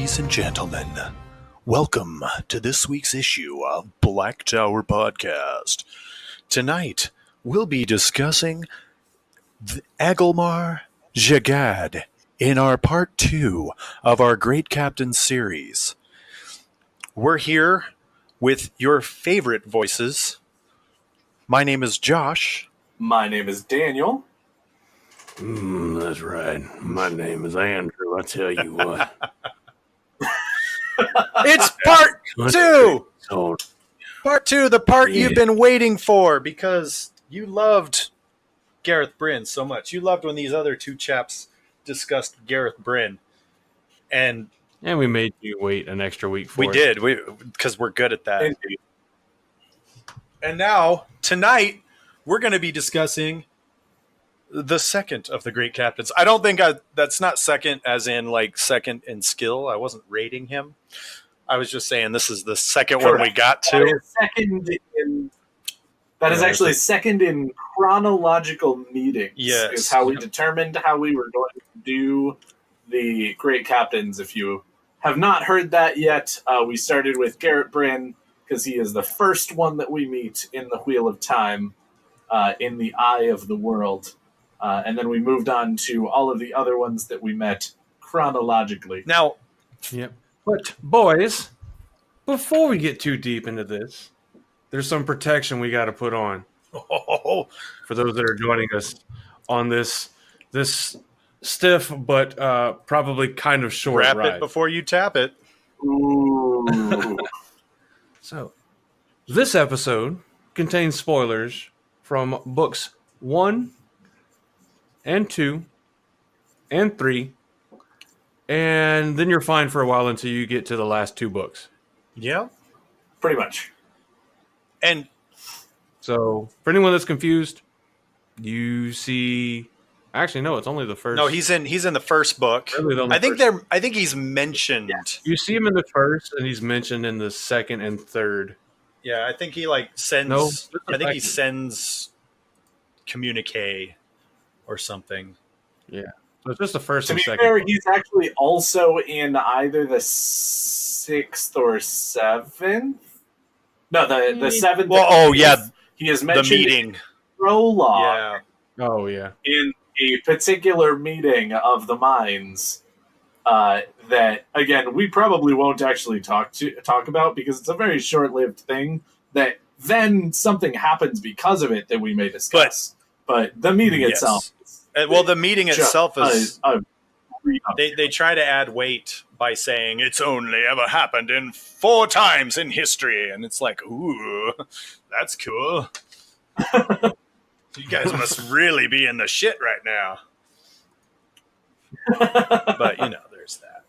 Ladies and gentlemen, welcome to this week's issue of Black Tower Podcast. Tonight, we'll be discussing Agelmar Jagad in our part 2 of our Great Captain series. We're here with your favorite voices. My name is Josh. My name is Daniel. That's right. My name is Andrew. I tell you what. It's part 2! So, Part 2, the part Yeah. you've been waiting for because you loved Gareth Bryn so much. You loved when these other two chaps discussed Gareth Bryn. And we made you wait an extra week for we it. did, because we're good at that. Indeed. And now, tonight, we're going to be discussing the second of the Great Captains. I don't think that's not second as in like second in skill. I wasn't rating him. I was just saying this is the second one we got to. That is actually second in chronological meetings. Yes. Is how we determined how we were going to do the Great Captains. If you have not heard that yet, we started with Gareth Bryn because he is the first one that we meet in the Wheel of Time, in the Eye of the World. And then we moved on to all of the other ones that we met chronologically. Now, Yep. But, boys, before we get too deep into this, there's some protection we got to put on for those that are joining us on this stiff but probably kind of short wrap ride. it before you tap it. Ooh. So, this episode contains spoilers from books 1 and 2 and 3, and then you're fine for a while until you get to the last 2 books. Yeah. Pretty much. And So, for anyone that's confused, you see... Actually, no, it's only the first. no, he's in the first book. Really, the only I think he's mentioned. You see him in the first, and he's mentioned in the second and third. Yeah, I think he like sends. No, I think he second. sends communique or something. Yeah. So it's just the first To and be second. fair, book. he's actually also in either the 6th or 7th. No, the 7th. Well, oh yeah, He is the mentioned in meeting. the prologue Yeah, Oh, yeah. in a particular meeting of the minds that, again, we probably won't actually talk about because it's a very short-lived thing that then something happens because of it that we may discuss. But the meeting Yes. itself. Well, the meeting itself is. They They try to add weight by saying it's only ever happened in 4 times in history, and it's like, ooh, that's cool. You guys must really be in the shit right now. But there's that.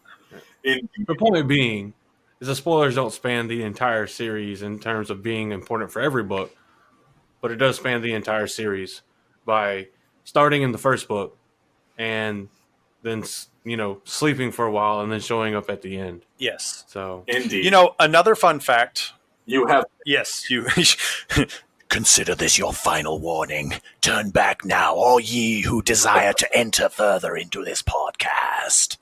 The point being is the spoilers don't span the entire series in terms of being important for every book, but it does span the entire series by starting in the first book and then, sleeping for a while and then showing up at the end. Yes. So, Indeed. Another fun fact. You have Yes, you. Consider this your final warning. Turn back now, all ye who desire to enter further into this podcast.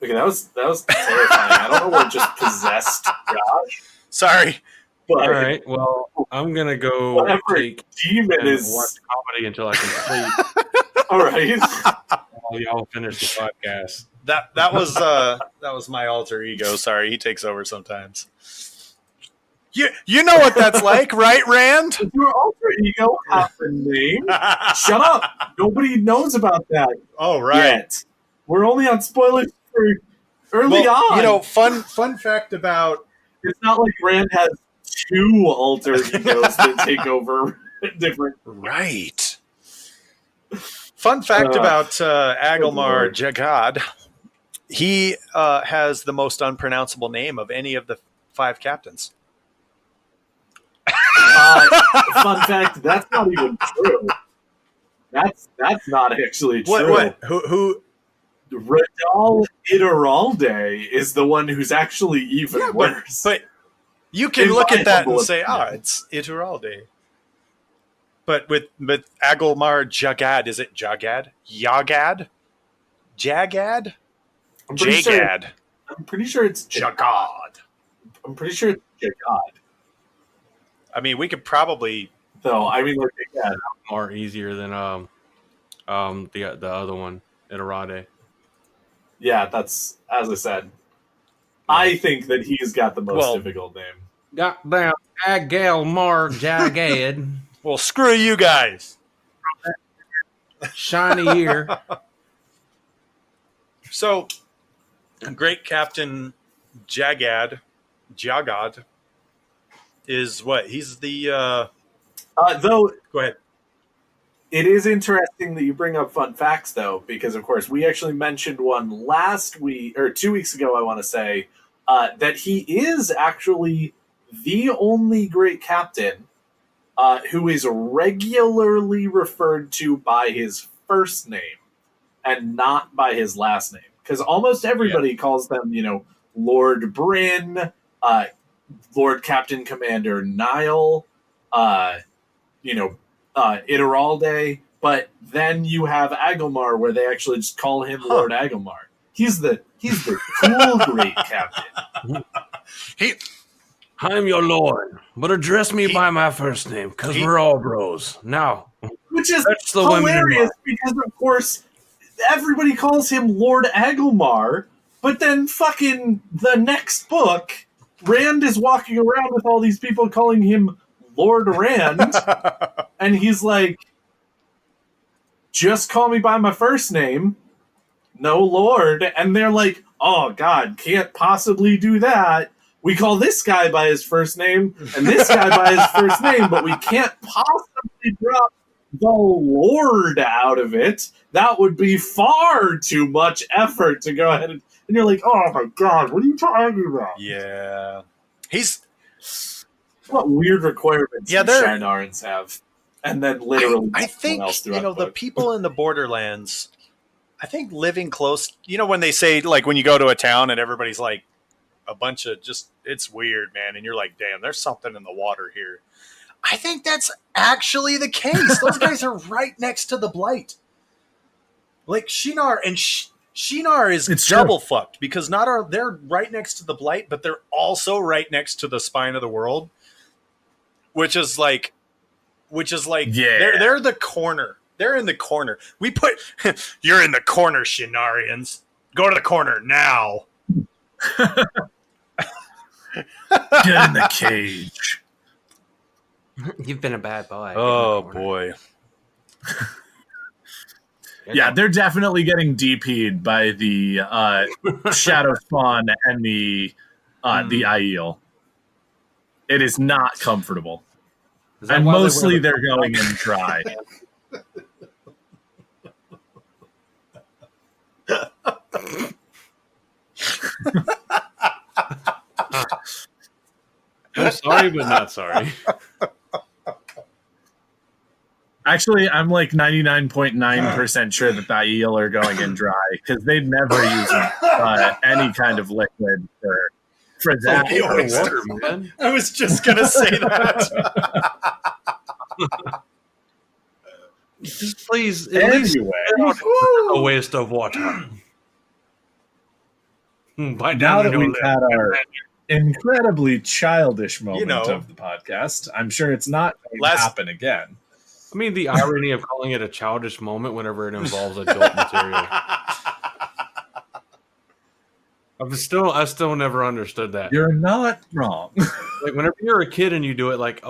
Okay, that was terrifying. I don't know what just possessed Josh. Sorry. But all right. Well, I'm going to go whatever take demon and is watch comedy until I can sleep all right. while y'all finish the podcast. That was my alter ego. Sorry, he takes over sometimes. You know what that's like, right, Rand? Does your alter ego have a name? Shut up! Nobody knows about that Oh, right. yet. We're only on spoilers for early on. Fun fact about It's not like Rand has 2 alter egos that take over different. right. Fun fact about Agelmar Jagad. He has the most unpronounceable name of any of the 5 captains. Fun fact: that's not even true. That's not actually true. What? Who? Radal Iturralde is the one who's actually even worse. But you can In look my at that and humble say, opinion. it's Iturralde. But with Agelmar Jagad, is it Jagad? Yagad? Jagad? I'm pretty sure. Jagad. I'm pretty sure it's Jagad. I'm pretty sure it's Jagad. I mean, we could probably. Though I mean, like, yeah, More easier than the other one, Iterade. yeah. That's as I said. I think that he's got the most difficult name. Goddamn Agal Mar Jagad. Well, screw you guys. Shiny ear. So, Great Captain Jagad is what? He's the. Though Go ahead. it is interesting that you bring up fun facts, though, because of course we actually mentioned one last week or 2 weeks ago. I want to say that he is actually the only Great Captain who is regularly referred to by his first name and not by his last name. Because almost everybody calls them, Lord Bryn, Lord Captain Commander Nile, Iteralde. But then you have Agilmar, where they actually just call him Lord Agilmar. He's the cool Great Captain. I'm your lord, but address me by my first name, because we're all bros. Now, which is hilarious because, of course, everybody calls him Lord Agilmar, but then fucking the next book, Rand is walking around with all these people calling him Lord Rand, and he's like, just call me by my first name, no Lord, and they're like, oh God, can't possibly do that. We call this guy by his first name and this guy by his first name, but we can't possibly drop the Lord out of it. That would be far too much effort to go ahead and you're like, oh my God, what are you talking about? Yeah. What weird requirements do Shienarans have? And then literally I think, the people in the Borderlands, I think living close, when they say, like, when you go to a town and everybody's like, a bunch of it's weird, man. And you're like, damn, there's something in the water here. I think that's actually the case. Those guys are right next to the Blight. Like Shinar and Shinar is double fucked because they're right next to the Blight, but they're also right next to the spine of the world, which is like, they're the corner. They're in the corner. We put, you're in the corner, Shinarians. Go to the corner now. Get in the cage. You've been a bad boy. Oh boy. Yeah, they're definitely getting DP'd by the Shadow Spawn and the Aiel. It is not comfortable. And mostly they're going in dry. I'm sorry, but not sorry. Actually, I'm like 99.9% sure that the Aiel are going in dry because they'd never use any kind of liquid for that. Water, man. I was just gonna say that. Just please, Anyway, a waste of water. Now that we've had our incredibly childish moment of the podcast, I'm sure it's not going to happen again. I mean, the irony of calling it a childish moment whenever it involves adult material. I still never understood that. You're not wrong. Like whenever you're a kid and you do it, like,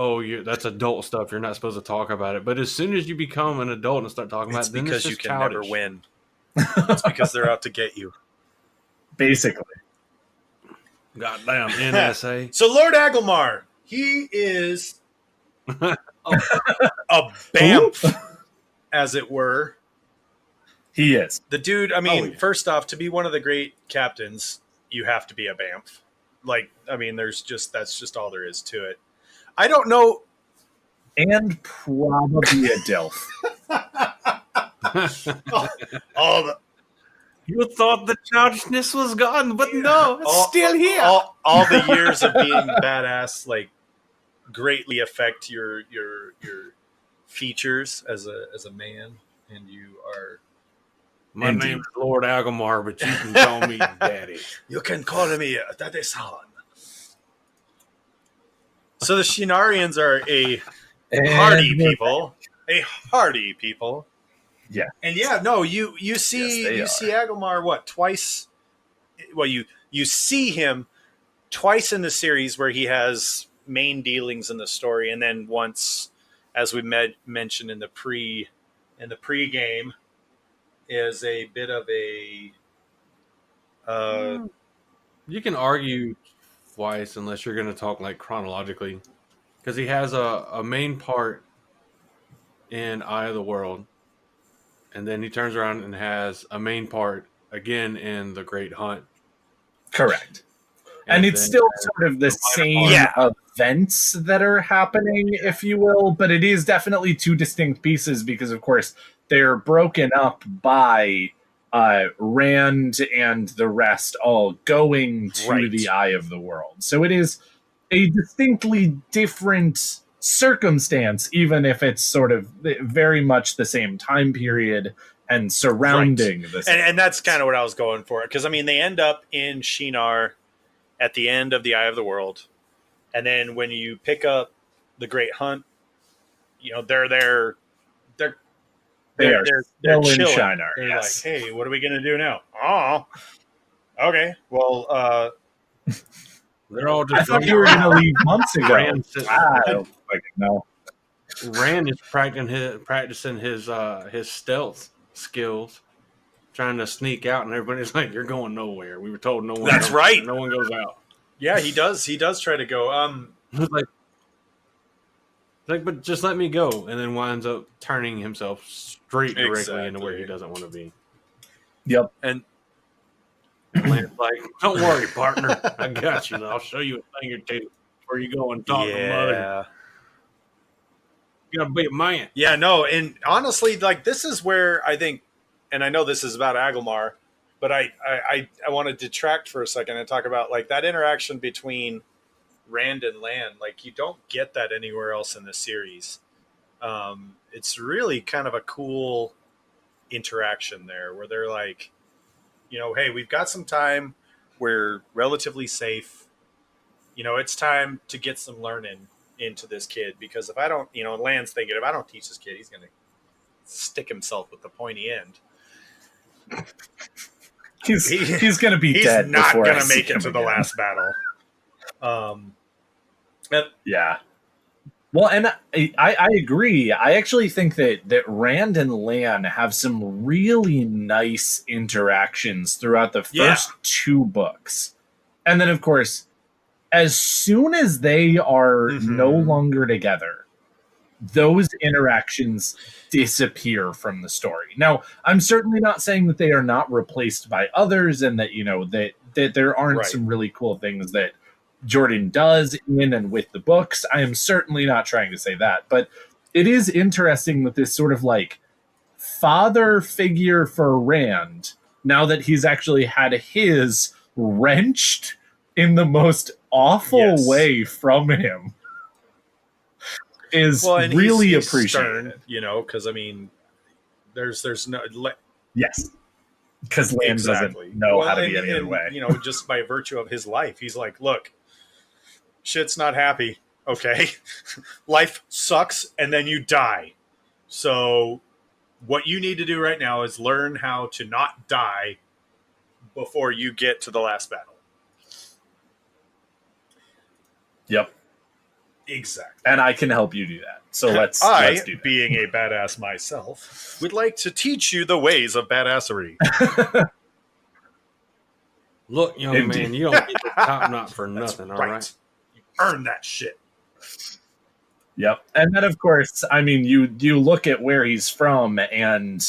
that's adult stuff. You're not supposed to talk about it. But as soon as you become an adult and start talking about it, then because it's you just can childish. never win. It's because they're out to get you. Basically. Goddamn NSA. So Lord Agilmar, he is a BAMF, as it were. He is. The dude, I mean, first off, to be one of the great captains, you have to be a BAMF. Like, I mean, that's just all there is to it. I don't know. And probably a DILF. You thought the childishness was gone, but no, it's still here. All the years of being badass, like, greatly affect your features as a man, and you are My Indeed. name is Lord Agomar, but you can call me Daddy. You can call me Daddy-san. So the Shinarians are a hardy And we're people. A hardy people. Yeah. And yeah, no, you see Yes, they you see Agomar what, twice? Well, you see him twice in the series where he has main dealings in the story, and then once, as we mentioned in the pre-game, is a bit of a You can argue twice unless you're going to talk like chronologically, because he has a main part in Eye of the World, and then he turns around and has a main part again in The Great Hunt. correct. And it's then still sort of the same Yeah. events that are happening, if you will, but it is definitely two distinct pieces because, of course, they're broken up by Rand and the rest all going to Right. the Eye of the World. So it is a distinctly different circumstance, even if it's sort of very much the same time period and surrounding the same. and that's kind of what I was going for, because I mean they end up in Shinar at the end of the Eye of the World, and then when you pick up the Great Hunt, you know they're They are they're still in chilling. Shinar, They're yes. like, hey, what are we gonna do now? Oh, okay. Well, they're all I just. thought you were going to leave months ago. Rand said- I don't fucking know. Rand is practicing his stealth skills, trying to sneak out, and everybody's like, "You're going nowhere." We were told no one. That's goes- right. No one goes out. yeah, he does try to go. It's like, but just let me go, and then winds up turning himself straight directly into where he Exactly. doesn't want to be. Yep. And Land's like, "Don't worry, partner, I got you. I'll show you a thing or two before you go and talk to mother. yeah. You gotta be a man." Yeah, no, and honestly, like this is where I think, and I know this is about Agomar, but I want to detract for a second and talk about like that interaction between Rand and Lan. Like you don't get that anywhere else in the series. It's really kind of a cool interaction there, where they're like, you know, hey, we've got some time. We're relatively safe. You know, it's time to get some learning into this kid, because if I don't, you know, Lan's thinking if I don't teach this kid, he's going to stick himself with the pointy end. He's going to be He's dead. not before I going to see make it him to the again. last battle. Yeah. Well, and I agree. I actually think that Rand and Lan have some really nice interactions throughout the first two books. And then, of course, as soon as they are Mhm. no longer together, those interactions disappear from the story. Now, I'm certainly not saying that they are not replaced by others, and that, you know, that there aren't Right. some really cool things that Jordan does in and with the books. I am certainly not trying to say that, but it is interesting that this sort of like father figure for Rand, now that he's actually had his wrenched in the most awful Yes. way from him, is and really he's appreciated. stern, you know, because I mean, there's no Yes. Because Lan exactly doesn't know how to and- be any other and, way. You know, just by virtue of his life, he's like, look, shit's not happy. Okay, life sucks, and then you die. So, what you need to do right now is learn how to not die before you get to the last battle. Yep. Exactly. And I can help you do that. So let's do that. being a badass myself, would like to teach you the ways of badassery. Look, young Indeed. man, you don't get the top knot for That's nothing. All right. right. You earn that shit. Yep. And then, of course, I mean, you look at where he's from, and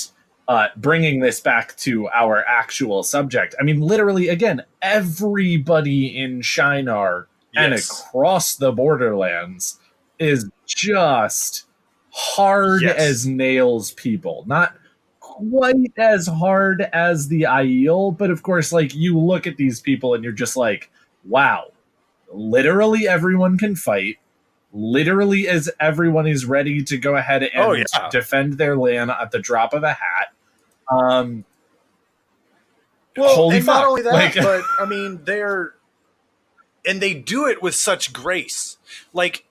bringing this back to our actual subject. I mean, literally, again, everybody in Shinar and Yes. across the Borderlands is just hard Yes. as nails people. Not quite as hard as the Aiel, but of course, like, you look at these people and you're just like, wow, literally everyone can fight. Literally, as everyone is ready to go ahead and Oh, yeah. defend their land at the drop of a hat. Well, holy and fuck. not only that, Like- but I mean, they do it with such grace. Like,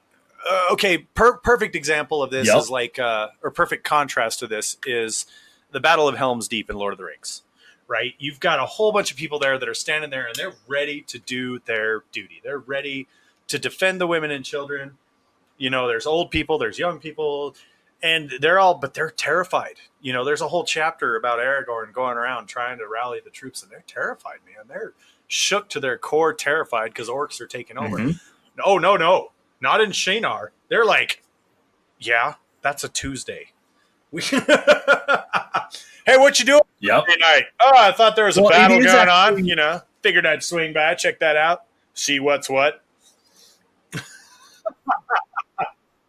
okay, perfect example of this Yep. is like, or perfect contrast to this is the Battle of Helm's Deep in Lord of the Rings. Right? You've got a whole bunch of people there that are standing there and they're ready to do their duty. They're ready to defend the women and children. You know, there's old people, there's young people, and but they're terrified. You know, there's a whole chapter about Aragorn going around trying to rally the troops, and they're terrified, man. They're shook to their core, terrified because orcs are taking over. Mhm. No, not in Shinar. They're like, yeah, that's a Tuesday. Hey, what you doing Yep. tonight? Oh, I thought there was a Well, it battle is going actually- on. You know, figured I'd swing by, check that out, see what's what.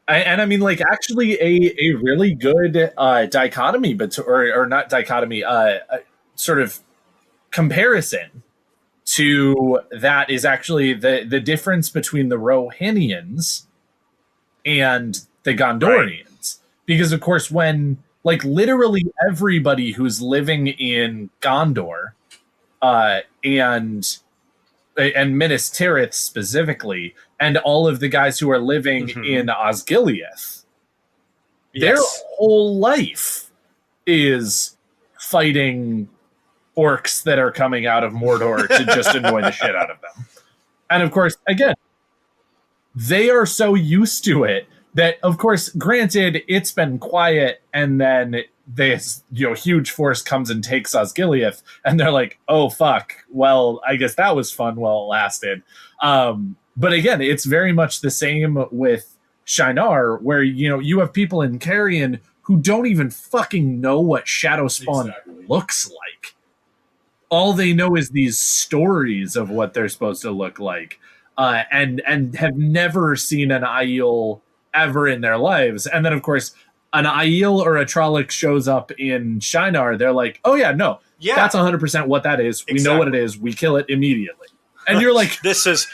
And I mean, like, actually, a really good dichotomy, or not dichotomy, sort of comparison to that is actually the difference between the Rohinians and the Gondorians. Because, of course, when, like, literally everybody who's living in Gondor and Minas Tirith specifically, and all of the guys who are living Mhm. in Osgiliath, their Yes. whole life is fighting orcs that are coming out of Mordor to just annoy the shit out of them. And of course, again, they are so used to it that, of course, granted, it's been quiet, and then this huge force comes and takes Osgiliath, and they're like, oh fuck, well, I guess that was fun while it lasted. But again, it's very much the same with Shinar, where you have people in Carrion who don't even fucking know what Shadowspawn looks like. All they know is these stories of what they're supposed to look like, and have never seen an Aiel ever in their lives. And then, of course, an Aiel or a Trolloc shows up in Shinar, they're like, oh yeah, no, Yeah, that's 100% what that is. We know what it is. We kill it immediately. And you're like, this is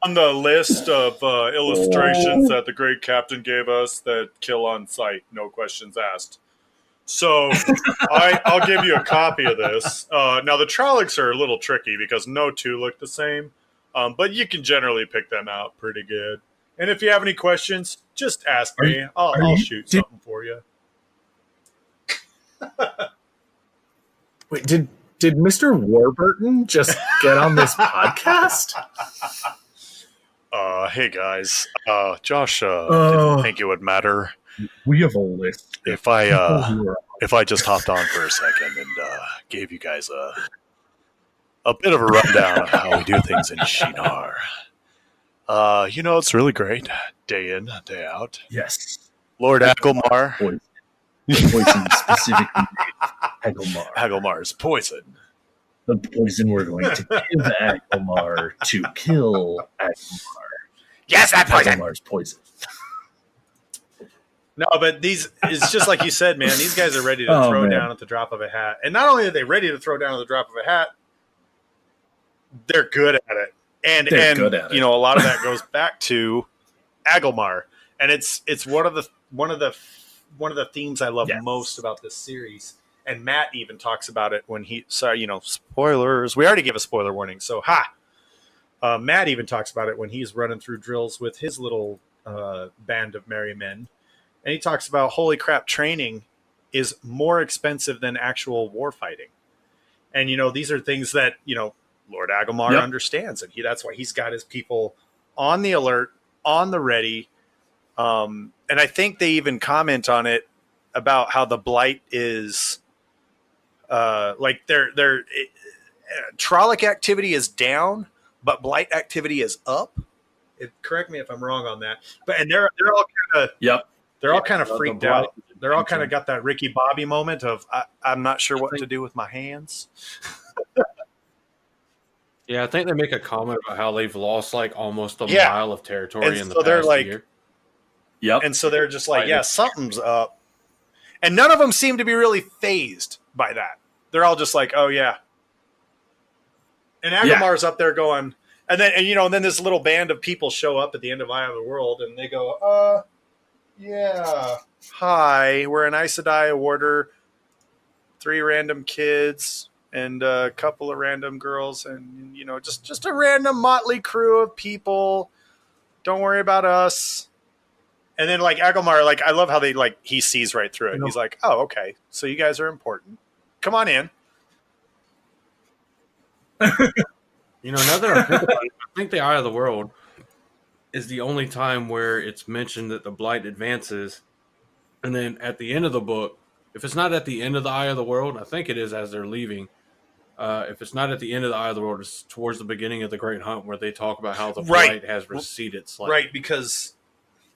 on the list of illustrations that the great captain gave us that kill on sight, no questions asked. So I'll give you a copy of this. Now the Trollocs are a little tricky because no two look the same, but you can generally pick them out pretty good. And if you have any questions, just ask me. I'll shoot something for you. wait, did Mr. Warburton just get on this podcast? Hey guys, Josh Oh. didn't think it would matter We have a list. if I just hopped on for a second and gave you guys a bit of a rundown of how we do things in Shinar. It's really great, day in, day out. Yes. Lord Agelmar. Poison specifically Agelmar. Agelmar's poison. The poison we're going to give Agelmar to kill Agelmar. Yes, that Agelmar's poison. No, but it's just like you said, man. These guys are ready to Oh, throw man. down at the drop of a hat. And not only are they ready to throw down at the drop of a hat, they're good at it. And They're good at it. a lot of that goes back to Agelmar. And it's one of the themes I love Yes. most about this series. And Matt even talks about it when spoilers. We already gave a spoiler warning, so Matt even talks about it when he's running through drills with his little band of merry men. And he talks about, holy crap, training is more expensive than actual war fighting. And, these are things that, Lord Agelmar Yep. understands. And that's why he's got his people on the alert, on the ready. And I think they even comment on it about how the blight is Trolloc activity is down, but blight activity is up. Correct me if I'm wrong on that. And they're all kind of Yep. they're all kind of The freaked blight out. They're all kind of got that Ricky Bobby moment of I'm not sure what to do with my hands. Yeah, I think they make a comment about how they've lost like almost a Yeah. mile of territory And in the so they're past like- year. Yep. And so they're just like, yeah, something's up. And none of them seem to be really phased by that. They're all just like, oh yeah. And Agelmar's up there going, and then this little band of people show up at the end of Eye of the World, and they go, yeah, hi, we're an Aes Sedai order, 3 random kids, and a couple of random girls, and just a random motley crew of people. Don't worry about us. And then like Agelmar, like I love how they like he sees right through it. He's like, oh, okay, so you guys are important. Come on in. Now that I think about it, I think the Eye of the World is the only time where it's mentioned that the Blight advances. And then at the end of the book, if it's not at the end of the Eye of the World, I think it is as they're leaving. If it's not at the end of the Eye of the World, it's towards the beginning of the Great Hunt where they talk about how the Blight has receded slightly. Right, because...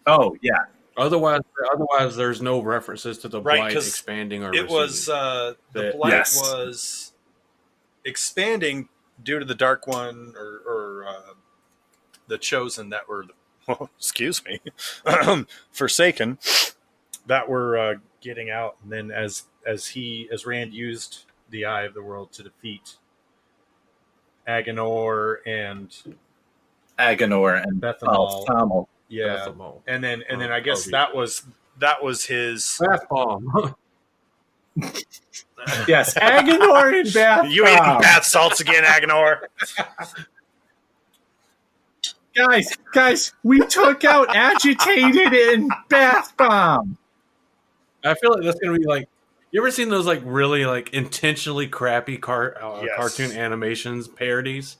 Oh, yeah. Otherwise, there's no references to the Blight expanding or receding. It was... the Blight was expanding due to the Dark One or the Chosen that were... excuse me. Forsaken. That were getting out. And then as Rand used the Eye of the World to defeat Agenor and Bethamol. Yeah. Bethamol. And then I guess that was his bath bomb. Yes, Agenor and bath bomb. You eating bath salts again, Agenor? Guys, we took out Agitated and Bath Bomb. I feel like that's gonna be like. You ever seen those like really like intentionally crappy cartoon animations parodies?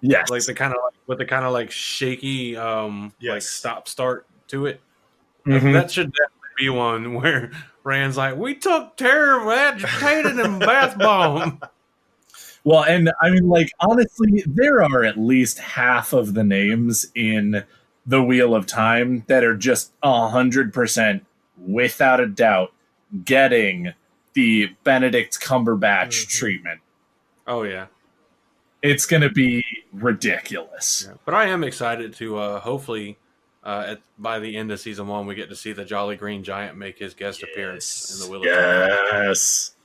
Yes, like the kind of like with the kind of like shaky like stop start to it. Mm-hmm. That should definitely be one where Rand's like, "We took care of Agitated and Bath Bomb." Well, and I mean, like honestly, there are at least half of the names in the Wheel of Time that are just 100%, without a doubt, getting the Benedict Cumberbatch treatment. Oh yeah, it's going to be ridiculous. Yeah. But I am excited to hopefully by the end of season 1 we get to see the Jolly Green Giant make his guest appearance in the Wheel of Time. Yes,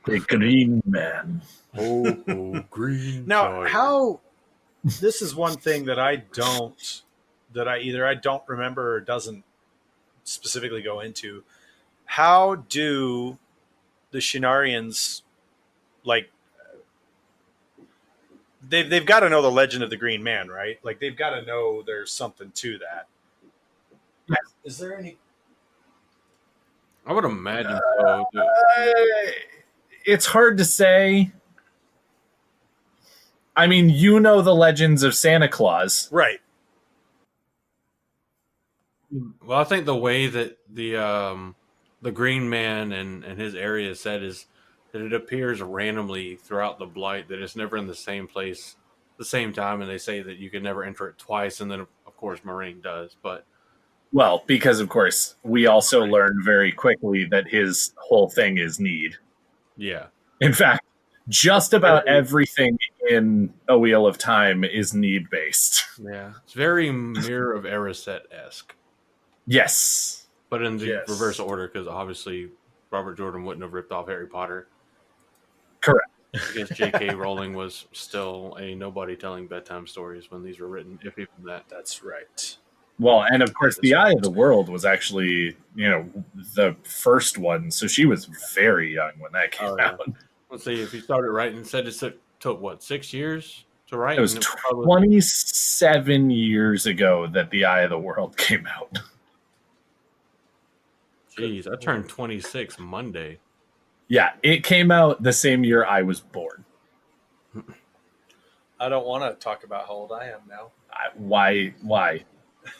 the Green Man. Oh, green. Now, giant. how? This is one thing that I don't remember or doesn't specifically go into. How do the Shinarians, like, they've got to know the legend of the Green Man, right? Like, they've got to know there's something to that. Is there any? I would imagine so. It's hard to say. I mean, the legends of Santa Claus. Right. Well, I think the way that the Green Man and his area is said is that it appears randomly throughout the Blight, that it's never in the same place the same time, and they say that you can never enter it twice, and then of course Moraine does. But well, because of course we also learned very quickly that his whole thing is need. Yeah. In fact, just about everything in A Wheel of Time is need based. Yeah, it's very Mirror of Erised-esque. Yes. But in the reverse order, because obviously Robert Jordan wouldn't have ripped off Harry Potter. Correct. Because J.K. Rowling was still a nobody telling bedtime stories when these were written, if even that. That's right. Well, and of course, The Eye of the World was actually, the first one. So she was very young when that came out. Let's see, if you started writing, said it took, what, 6 years to write? It was 27 years ago that The Eye of the World came out. Jeez, I turned 26 Monday. Yeah, it came out the same year I was born. I don't want to talk about how old I am now. Why?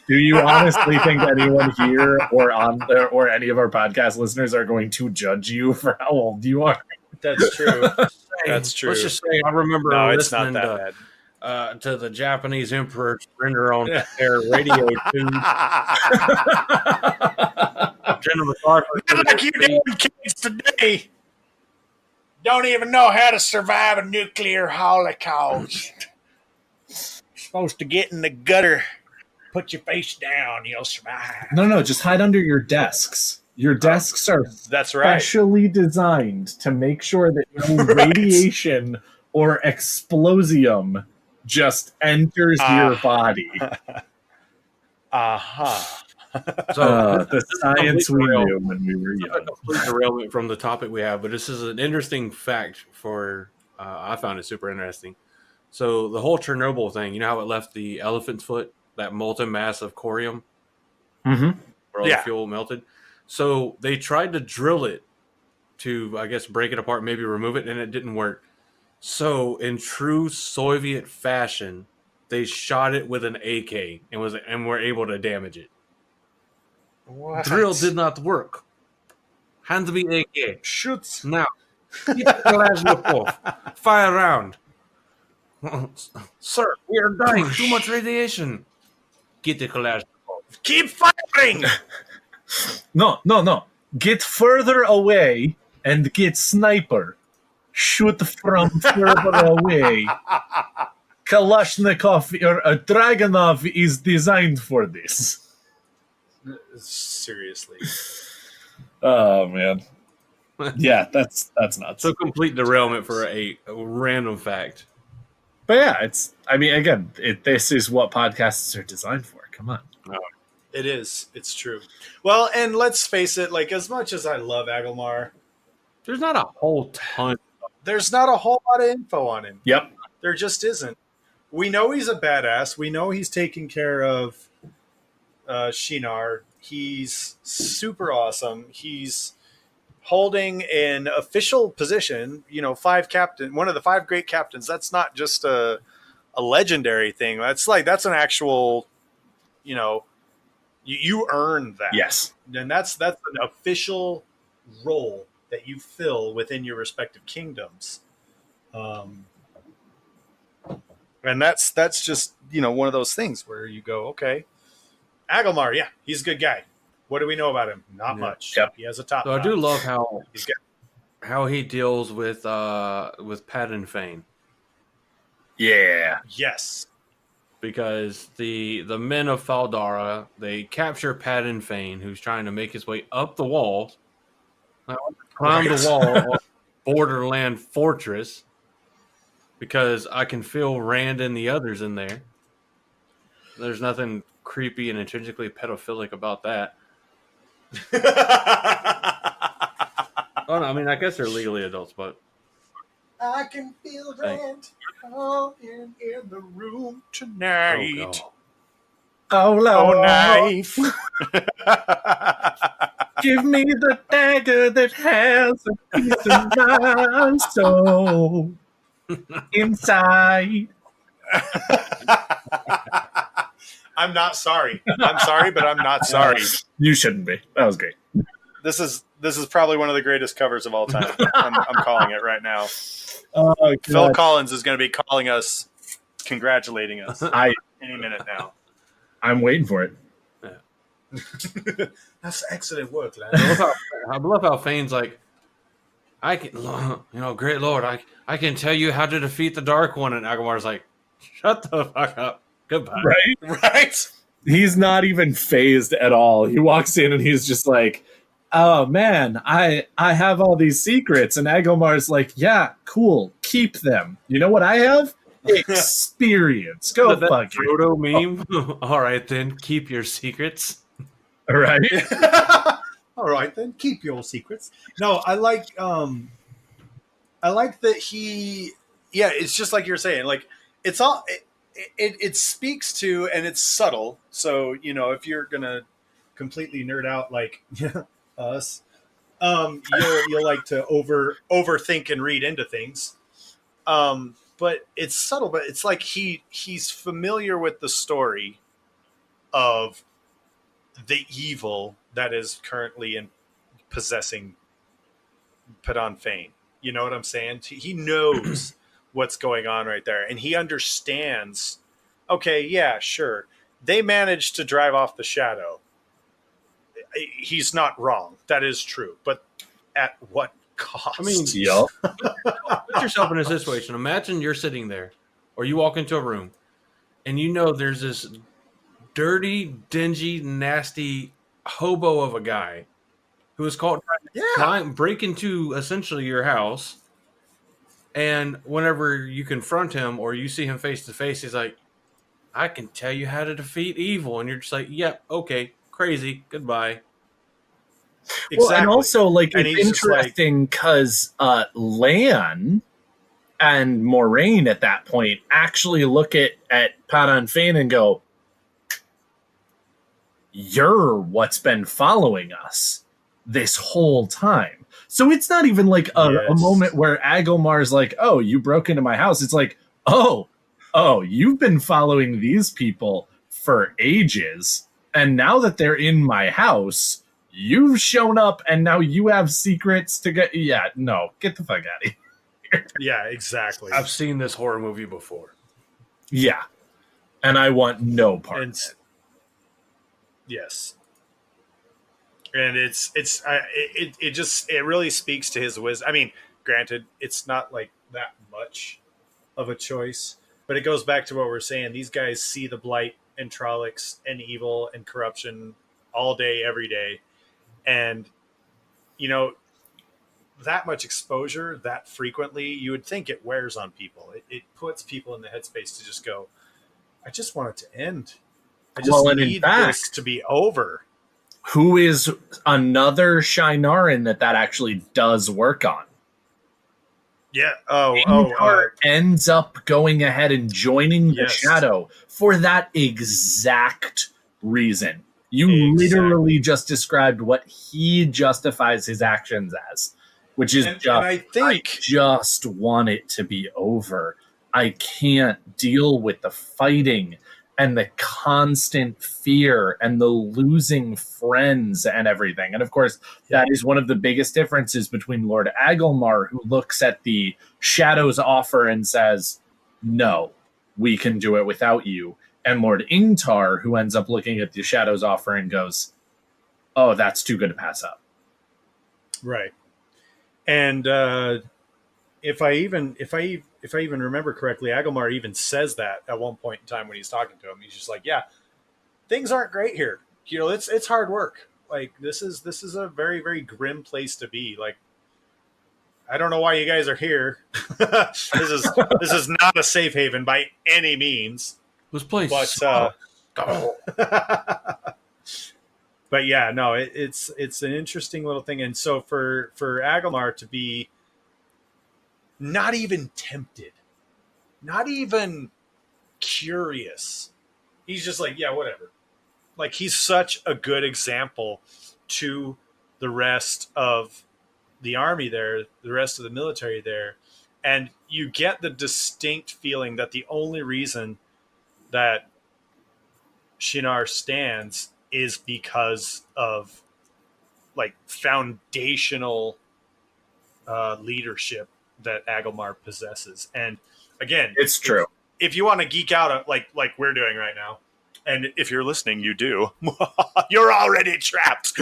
Do you honestly think anyone here or any of our podcast listeners are going to judge you for how old you are? That's true. That's true. Let's just say I remember listening to the Japanese Emperor surrender on their radio tube. General MacArthur. Like you doing kids today don't even know how to survive a nuclear holocaust. You're supposed to get in the gutter, put your face down, you'll survive. No, just hide under your desks. Your desks are specially designed to make sure that no radiation or explosium just enters your body. Aha. So the science we knew when we were a young. complete derailment from the topic we have, but this is an interesting fact for. I found it super interesting. So the whole Chernobyl thing, you know how it left the elephant's foot, that molten mass of corium, Mm-hmm. where all Yeah. the fuel melted. So they tried to drill it to, I guess, break it apart, maybe remove it, and it didn't work. So in true Soviet fashion, they shot it with an AK and were able to damage it. What? Drill did not work. Hand me AK. Shoots. Now, get Kalashnikov. Fire round. Sir, we are dying. Too much radiation. Get the Kalashnikov. Keep firing. No. Get further away and get sniper. Shoot from further away. Kalashnikov or Dragunov is designed for this. Seriously. Oh man. Yeah, that's nuts. So complete derailment for a random fact. But yeah, this is what podcasts are designed for. Come on. It is. It's true. Well, and let's face it, like, as much as I love Agelmar, There's not a whole ton. there's not a whole lot of info on him. Yep. There just isn't. We know he's a badass. We know he's taking care of Shinar. He's super awesome. He's holding an official position, one of the 5 great captains. That's not just a legendary thing. That's an actual, you earn that. Yes. And that's an official role that you fill within your respective kingdoms. And that's just, one of those things where you go, okay, Agelmar, yeah, he's a good guy. What do we know about him? Not much. Yep. He has a top. So I do love He's got how he deals with Padden Fane, Yeah. yes. because the men of Faldara, they capture Padden Fane, who's trying to make his way up the wall, climb the wall of Borderland Fortress, because I can feel Rand and the others in there. There's nothing creepy and intrinsically pedophilic about that. Oh no, I mean, I guess they're legally adults, but I can feel Rand in the room oh tonight. god. Oh, Lord. Oh, knife. Give me the dagger that has a piece of my soul inside. I'm not sorry. I'm sorry, but I'm not sorry. You shouldn't be. That was great. This is probably one of the greatest covers of all time. I'm calling it right now. Oh, Phil God. Collins is going to be calling us, congratulating us any minute now. I'm waiting for it. That's excellent work, lad. I love how Fane's like, I can, great lord, I can tell you how to defeat the Dark One, and Agelmar's like, shut the fuck up, goodbye. Right? Right? He's not even phased at all. He walks in and he's just like, oh man, I have all these secrets. And Agelmar's like, yeah, cool, keep them. You know what I have? Experience. Go That fuck you. Frodo meme. All right, then keep your secrets. All right. All right, then keep your secrets. No, I like that he. Yeah, it's just like you're saying. Like it's all. It speaks to, and it's subtle. So if you're gonna completely nerd out like us, you'll like to overthink and read into things. But it's subtle. But it's like he's familiar with the story of the evil that is currently in possessing Paddan Fane. You know what I'm saying? He knows what's going on right there, and he understands. Okay, yeah, sure. They managed to drive off the Shadow. He's not wrong. That is true, but at what cost? I mean, Yup. put yourself in a situation. Imagine you're sitting there, or you walk into a room, and there's this dirty, dingy, nasty hobo of a guy who is caught trying to break into essentially your house. And whenever you confront him or you see him face to face, he's like, I can tell you how to defeat evil. And you're just like, yep, okay, crazy. Goodbye. Well, and also, like, And it's he's just like- interesting because Lan and Moraine at that point actually look at Padan Fain and go, "You're what's been following us this whole time." So it's not even like a Yes. moment where Agelmar's like, "Oh, you broke into my house." It's like, oh, you've been following these people for ages, and now that they're in my house, you've shown up, and now you have secrets to get. Yeah, no, get the fuck out of here. Yeah, exactly. I've seen this horror movie before. Yeah, and I want no part. And yes, and it really speaks to his wisdom. I mean, granted, it's not like that much of a choice, but it goes back to what we're saying. These guys see the blight and Trollocs and evil and corruption all day, every day, and you know, that much exposure that frequently, you would think it wears on people. It puts people in the headspace to just go, I just want it to end. I just Well, and in need fact- this to be over. Who is another Shinaran that actually does work on? Yeah. Ingvar ends up going ahead and joining the Yes. Shadow for that exact reason. You Exactly. literally just described what he justifies his actions as, which is and just, I think just want it to be over. I can't deal with the fighting and the constant fear and the losing friends and everything. And of course, that is one of the biggest differences between Lord Agelmar, who looks at the Shadow's offer and says, "No, we can do it without you," and Lord Ingtar, who ends up looking at the Shadow's offer and goes, "Oh, that's too good to pass up." right. And if I even remember correctly, Agelmar even says that at one point in time when he's talking to him. He's just like, "Yeah, things aren't great here. You know, it's hard work. Like this is a very, very grim place to be. Like, I don't know why you guys are here. this is not a safe haven by any means." This place. But sucks. but yeah, no, it's an interesting little thing. And so for Agelmar to be not even tempted, not even curious, he's just like, yeah, whatever. Like, he's such a good example to the rest of the army there, the rest of the military there. And you get the distinct feeling that the only reason that Shinar stands is because of like foundational leadership that Agelmar possesses. And again, It's true. if you want to geek out like we're doing right now, and if you're listening, you do, you're already trapped.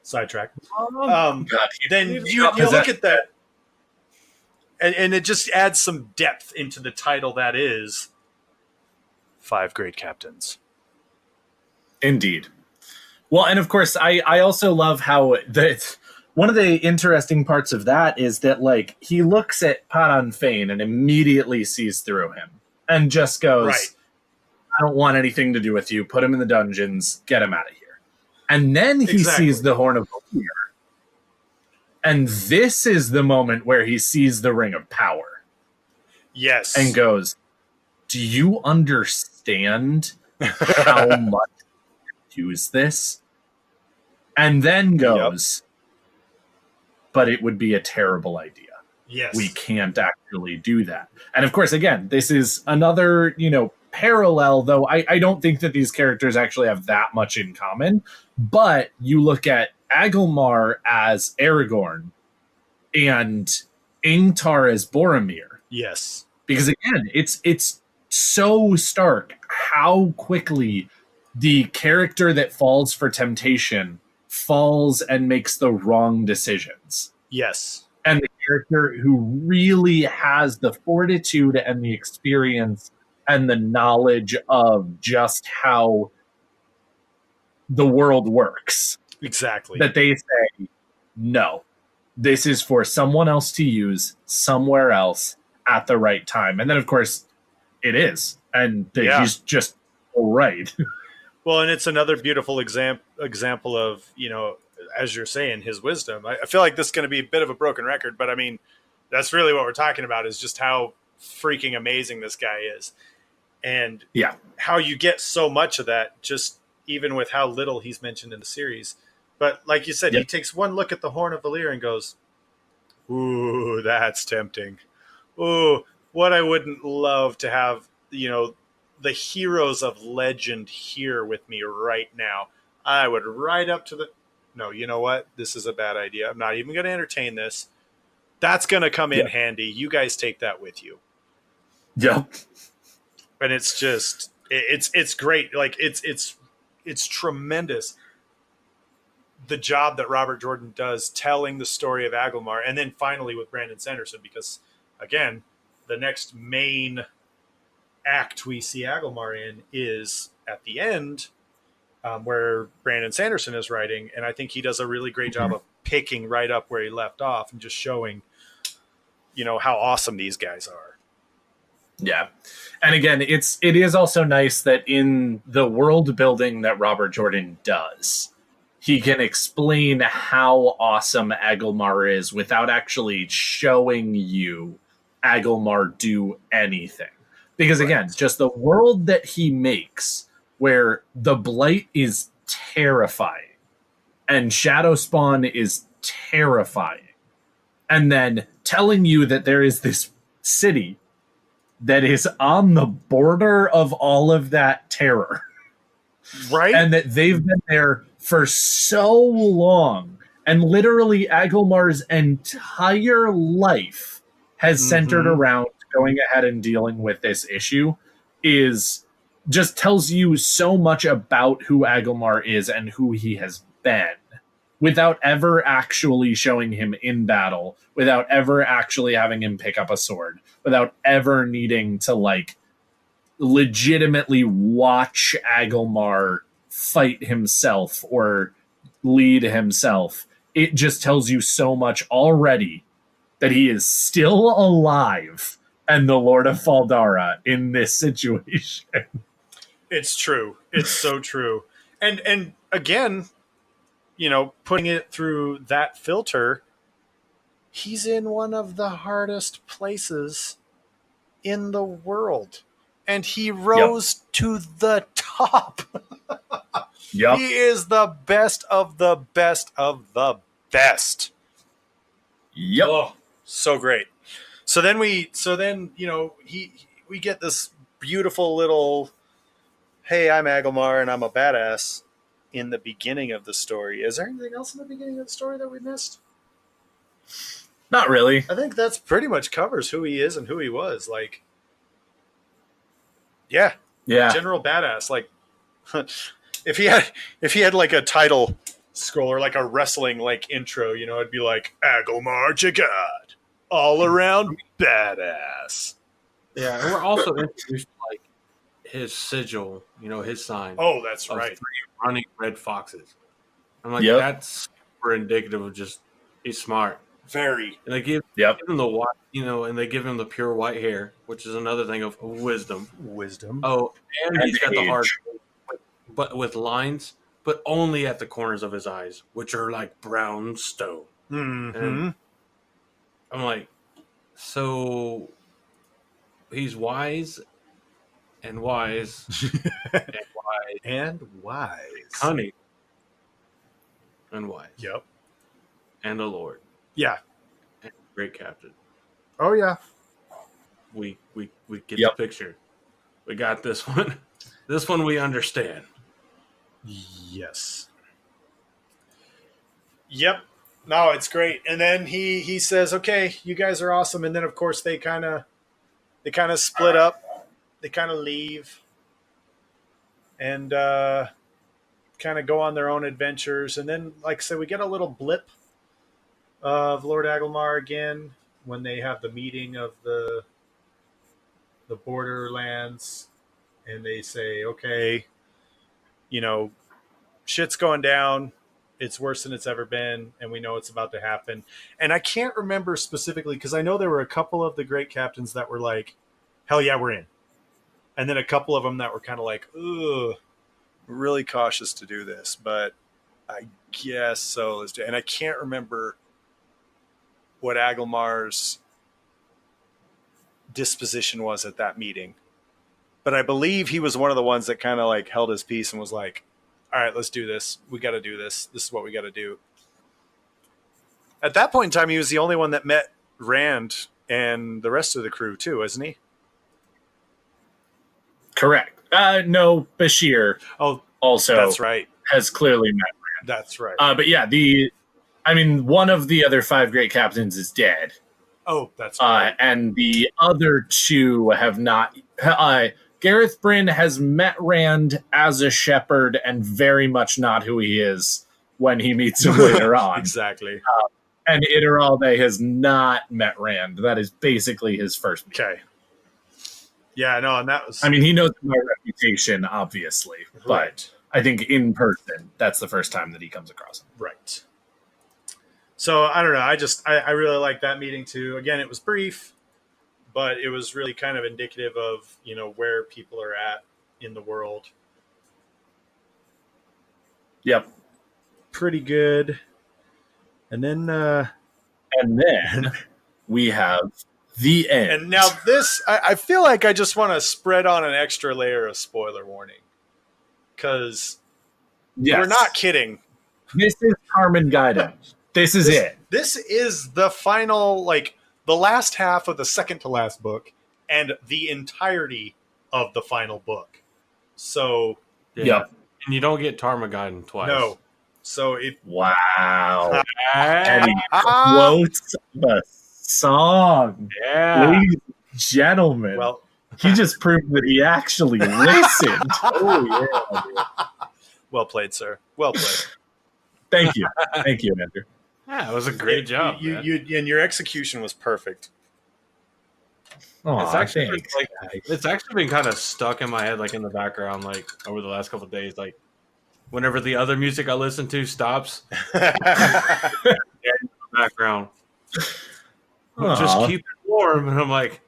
Sidetrack. God, Then you look at that, and it just adds some depth into the title that is Five Great Captains. Indeed. Well, and of course, I also love how one of the interesting parts of that is that, like, he looks at Padan Fain and immediately sees through him and just goes, Right. "I don't want anything to do with you. Put him in the dungeons. Get him out of here." And then he Exactly. sees the Horn of Valir. And this is the moment where he sees the Ring of Power Yes. and goes, "Do you understand how much you use this?" And then goes, "But it would be a terrible idea. Yes. We can't actually do that." And of course, again, this is another, parallel, though I don't think that these characters actually have that much in common. But you look at Agelmar as Aragorn and Ingtar as Boromir. Yes. Because again, it's so stark how quickly the character that falls for temptation falls and makes the wrong decisions. Yes. And the character who really has the fortitude and the experience and the knowledge of just how the world works, Exactly. that they say, "No, this is for someone else to use somewhere else at the right time." And then, of course, it is. And Yeah. he's just right. Well, and it's another beautiful example of, as you're saying, his wisdom. I feel like this is going to be a bit of a broken record, but I mean, that's really what we're talking about, is just how freaking amazing this guy is. And Yeah. how you get so much of that, just even with how little he's mentioned in the series. But like you said, Yep. he takes one look at the Horn of Valir and goes, ooh, that's tempting. Ooh, what I wouldn't love to have, the heroes of legend here with me right now. I would ride up to the... No, you know what? This is a bad idea. I'm not even going to entertain this. That's going to come in handy. You guys take that with you. Yep. And it's just, it's great. Like, it's tremendous, the job that Robert Jordan does telling the story of Agelmar, and then finally with Brandon Sanderson, because again, the next main act we see Agelmar in is at the end, where Brandon Sanderson is writing, and I think he does a really great job of picking right up where he left off and just showing, how awesome these guys are. Yeah. And again, it is also nice that in the world building that Robert Jordan does, he can explain how awesome Agelmar is without actually showing you Agelmar do anything. Because again, just the world that he makes, where the Blight is terrifying and Shadowspawn is terrifying, and then telling you that there is this city that is on the border of all of that terror. Right? And that they've been there for so long. And literally Agelmar's entire life has centered around going ahead and dealing with this issue, is just tells you so much about who Agelmar is and who he has been, without ever actually showing him in battle, without ever actually having him pick up a sword, without ever needing to legitimately watch Agelmar fight himself or lead himself. It just tells you so much already that he is still alive and the Lord of Faldara in this situation. It's true. It's so true. And again, putting it through that filter, he's in one of the hardest places in the world. And he rose to the top. Yep. He is the best of the best of the best. Yep. Oh, so great. So then we get this beautiful little, hey, I'm Agelmar and I'm a badass in the beginning of the story. Is there anything else in the beginning of the story that we missed? Not really. I think that's pretty much covers who he is and who he was. Like, yeah, general badass. Like, if he had like a title scroll or like a wrestling like intro, it'd be like Agelmar Jagad, all around badass. Yeah, and we're also introduced to, like, his sigil, his sign. Oh, that's right. 3 running red foxes. I'm like, Yep. that's super indicative of just he's smart. Very. And they give him the white, and they give him the pure white hair, which is another thing of wisdom. Oh, and he's got the hard, but with lines, but only at the corners of his eyes, which are like brown stone. And I'm like, so he's wise and wise and wise, cunning and wise. Yep. And a lord. Yeah. And a great captain. Oh yeah. We get the picture. We got this one. This one we understand. Yes. Yep. No, it's great. And then he says, "Okay, you guys are awesome." And then of course they kind of split up. They kind of leave and kind of go on their own adventures. And then, like I said, we get a little blip of Lord Agelmar again when they have the meeting of the Borderlands, and they say, "Okay, shit's going down. It's worse than it's ever been, and we know it's about to happen." And I can't remember specifically, because I know there were a couple of the great captains that were like, "Hell yeah, we're in." and then a couple of them that were kind of like, ugh, really cautious to do this, but I guess so. Let's do. And I can't remember what Agelmar's disposition was at that meeting, but I believe he was one of the ones that kind of like held his peace and was like, all right, let's do this. We got to do this. This is what we got to do. At that point in time, he was the only one that met Rand and the rest of the crew too, isn't he? Correct. No, Bashir Oh, also that's right. has clearly met. That's right. But yeah, one of the other 5 great captains is dead. Oh, that's right. And the other 2 have not. Gareth Bryn has met Rand as a shepherd and very much not who he is when he meets him later on. Exactly. And Ideralde has not met Rand. That is basically his first meeting. Okay. Yeah, no, and that was. I mean, he knows my reputation, obviously, but right. I think in person, that's the first time that he comes across him. Right. So I don't know. I really like that meeting too. Again, it was brief, but it was really kind of indicative of, you know, where people are at in the world. Yep. Pretty good. And then we have the end. and now this, I feel like I just want to spread on an extra layer of spoiler warning, because we're not kidding. This is Carmen Gaiden. This is it. This is the final, like the last half of the second to last book and the entirety of the final book. So Yeah. Yep. And you don't get Tarmageddon twice. no. So it Wow. And he Ah! quotes the song. Yeah. Ladies and gentlemen. well, he just proved that he actually listened. Oh, yeah. well played, sir. Well played. Thank you. Thank you, Andrew. Yeah, it was a great job. You, man. and your execution was perfect. Aw, It's actually thanks, like- guys. It's actually been kind of stuck in my head, like in the background, like over the last couple of days. Like whenever the other music I listen to stops, background, just Aw. keep it warm. And I'm like,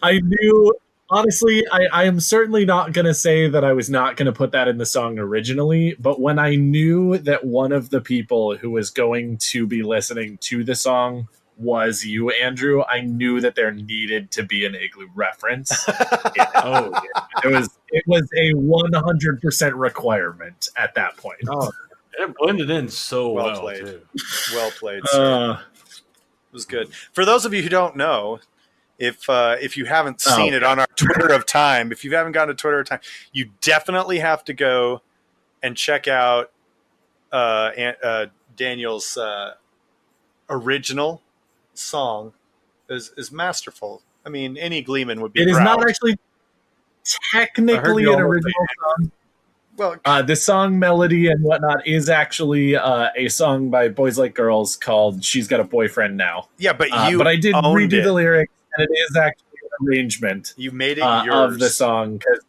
I knew, honestly, I am certainly not going to say that I was not going to put that in the song originally, but when I knew that one of the people who was going to be listening to the song was you, Andrew, I knew that there needed to be an Igloo reference. oh, yeah. It was a 100% requirement at that point. Oh, it blended in so Well well, played. too. Well played, sir. It was good. For those of you who don't know, if you haven't seen it on our Twitter of Time, if you haven't gone to Twitter of Time, you definitely have to go and check out Daniel's original song. Is masterful. I mean, any Gleeman would be. It is proud. not actually technically you an all original song. Well, The song melody and whatnot is actually a song by Boys Like Girls called "She's Got a Boyfriend Now." yeah, but you. But I did owned redo it. the lyrics, and it is actually an arrangement You made it yours. of the song because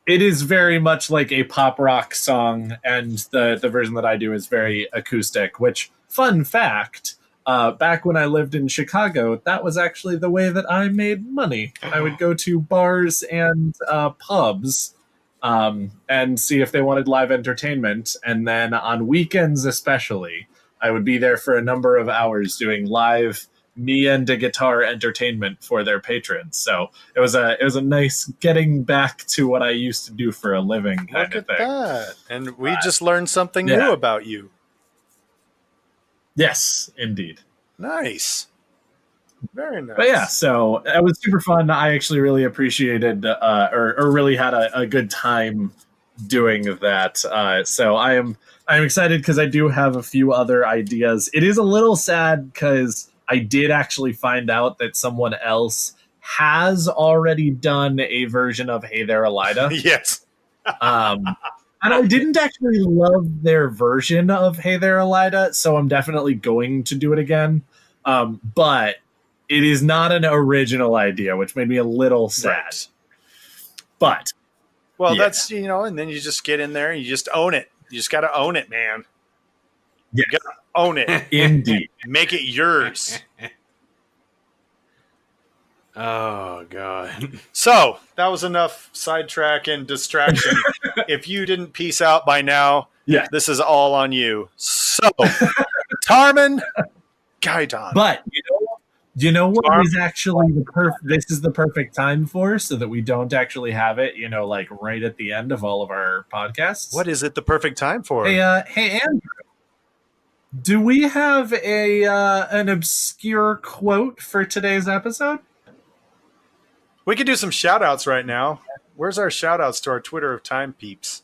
it is very much like a pop rock song, and the version that I do is very acoustic. Which, fun fact, back when I lived in Chicago, that was actually the way that I made money. I would go to bars and pubs and see if they wanted live entertainment, and then on weekends especially, I would be there for a number of hours doing live me and a guitar entertainment for their patrons. So it was a nice getting back to what I used to do for a living kind Look of at thing. that. And we just learned something yeah. new about you. Yes, indeed. Nice. Very nice. But yeah, so it was super fun. I actually really appreciated or really had a good time doing that. So I'm excited because I do have a few other ideas. It is a little sad because I did actually find out that someone else has already done a version of Hey There, Elida. Yes. And I didn't actually love their version of Hey There, Elida, so I'm definitely going to do it again. But it is not an original idea, which made me a little sad. Right. But Well, yeah. that's, and then you just get in there and you just own it. You just got to own it, man. Yes. You got to own it. indeed. Make it yours. Oh god. So that was enough sidetrack and distraction. If you didn't peace out by now, Yeah. this is all on you. So, Tarman Gaidon. But you know what Farm- is actually this is the perfect time for, so that we don't actually have it, like right at the end of all of our podcasts. What is it the perfect time for? Hey, Andrew. Do we have an obscure quote for today's episode? We could do some shout outs right now. Where's our shout outs to our Twitter of Time peeps?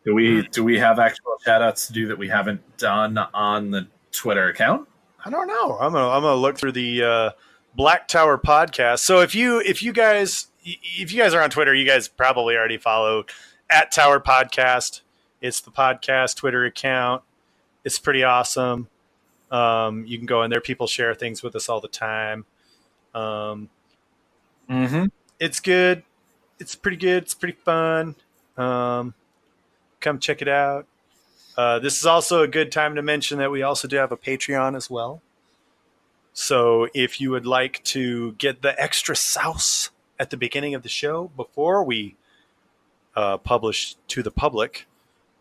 Do we have actual shout outs to do that we haven't done on the Twitter account? I don't know. I'm gonna look through the Black Tower podcast. So if you guys are on Twitter, you guys probably already follow @Tower Podcast. It's the podcast Twitter account. It's pretty awesome. You can go in there. People share things with us all the time. It's good. It's pretty good. It's pretty fun. Come check it out. This is also a good time to mention that we also do have a Patreon as well. So if you would like to get the extra sauce at the beginning of the show before we publish to the public,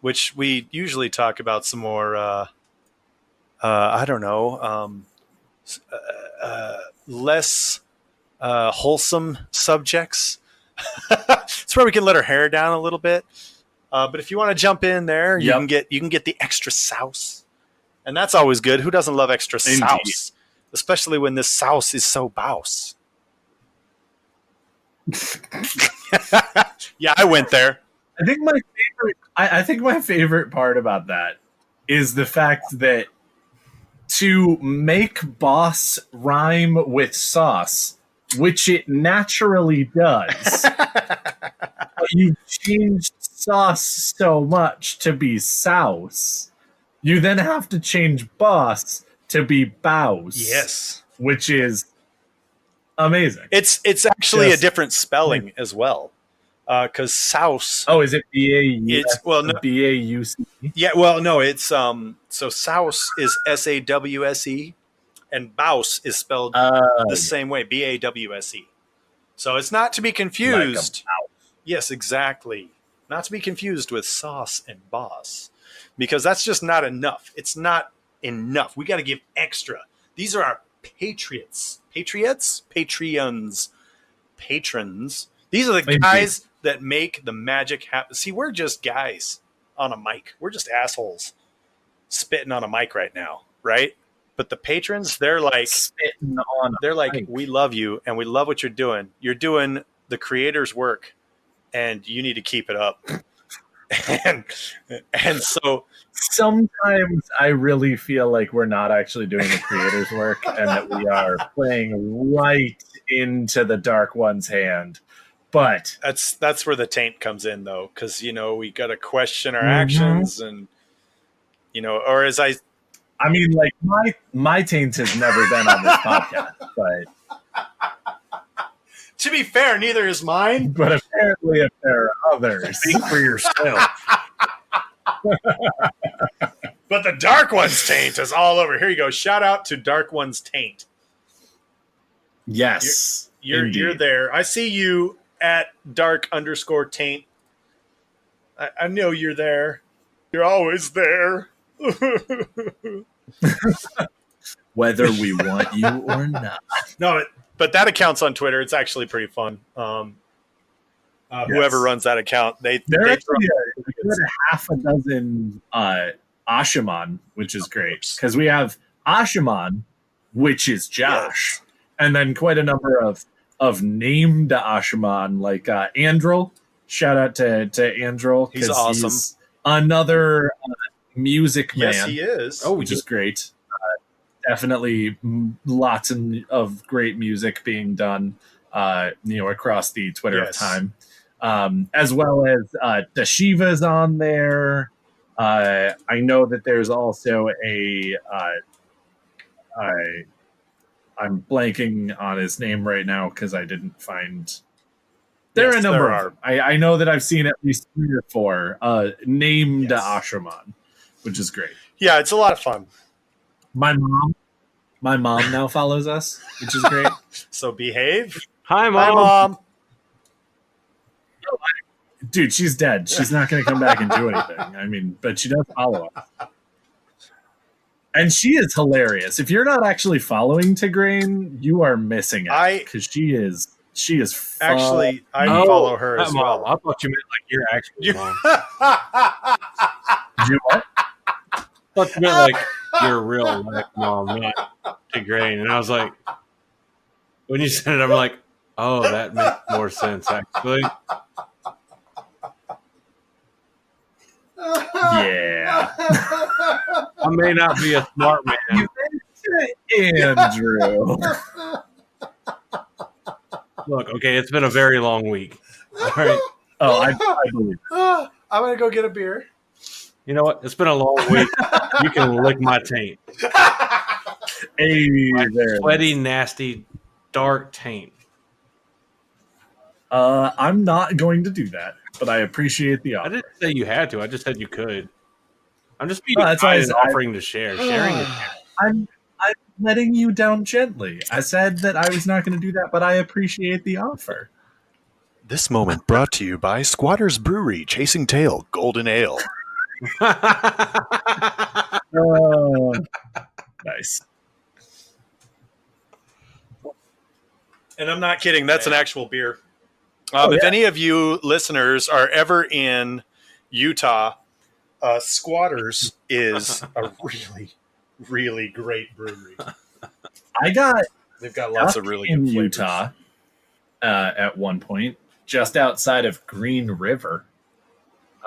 which we usually talk about some more, I don't know, less wholesome subjects. It's where we can let our hair down a little bit. But if you want to jump in there, you can get the extra sauce, and that's always good. Who doesn't love extra sauce, especially when this sauce is so bouse? Yeah, I went there. I think my favorite part about that is the fact that to make boss rhyme with sauce, which it naturally does, but you changed sauce so much to be souse, you then have to change boss to be bouse. Yes, which is amazing. It's actually a different spelling as well, because souse. Oh, is it B-A-U? It's no, B-A-U-C. Yeah, well, no, it's so souse is S-A-W-S-E, and bouse is spelled the same way, B-A-W-S-E. So it's not to be confused. Yes, exactly. Not to be confused with sauce and boss, because that's just not enough. It's not enough. We got to give extra. These are our patriots. Patriots? Patreons. Patrons. These are the guys that make the magic happen. See, we're just guys on a mic. We're just assholes spitting on a mic right now, right? But the patrons, they're like spitting on. They're like, we love you and we love what you're doing. You're doing the creator's work, and you need to keep it up. and so sometimes I really feel like we're not actually doing the creator's work, and that we are playing right into the Dark One's hand. But that's where the taint comes in, though, because we got to question our actions, and or as I mean, like my taint has never been on this podcast, but to be fair, neither is mine. But apparently, if there are others, Speak for yourself. But the Dark One's taint is all over. Here you go. Shout out to Dark One's taint. Yes, you're there. I see you at dark_taint. I know you're there. You're always there. Whether we want you or not. No, but that account's on Twitter. It's actually pretty fun. Whoever runs that account, they're actually half a dozen Ashaman, which is great, because we have Ashaman, which is Josh, and then quite a number of named Ashaman, like Andrel. Shout out to Andrel. He's awesome. He's another music man. Yes, he is. Which is great. Definitely lots of great music being done, across the Twitter of time, as well as Dashiva's on there. I know that there's also I'm blanking on his name right now because I didn't find. There are a number of. I know that I've seen at least 3 or 4 named Ashaman, which is great. Yeah, it's a lot of fun. My mom now follows us, which is great. So behave. Hi, Bye, Mom. Mom. Dude, she's dead. She's not going to come back and do anything. I mean, but she does follow us. And she is hilarious. If you're not actually following Tigraine, you are missing out. Because she is fun. Actually, I Oh, follow her that as mom. well. I thought you meant like your actual You- mom. You what? I thought you meant like your real life mom, not Tigraine. And I was like, when you said it, I'm like, oh, that makes more sense, actually. Yeah. I may not be a smart man. Andrew. Look, okay, it's been a very long week. All right. Oh, I believe it. I'm going to go get a beer. You know what? It's been a long week. You can lick my taint. Hey, there. Sweaty, nasty, dark taint. I'm not going to do that, but I appreciate the I offer. didn't say you had to. I just said you could. I'm just being No, that's why I kind and said- offering to share. Sharing is I'm letting you down gently. I said that I was not going to do that, but I appreciate the offer. This moment brought to you by Squatters Brewery, Chasing Tail, Golden Ale. Nice. And I'm not kidding. That's an actual beer. Oh, If yeah. any of you listeners are ever in Utah, Squatters is a really, really great brewery. I got They've got lots of really in good flavors. Utah at one point, just outside of Green River,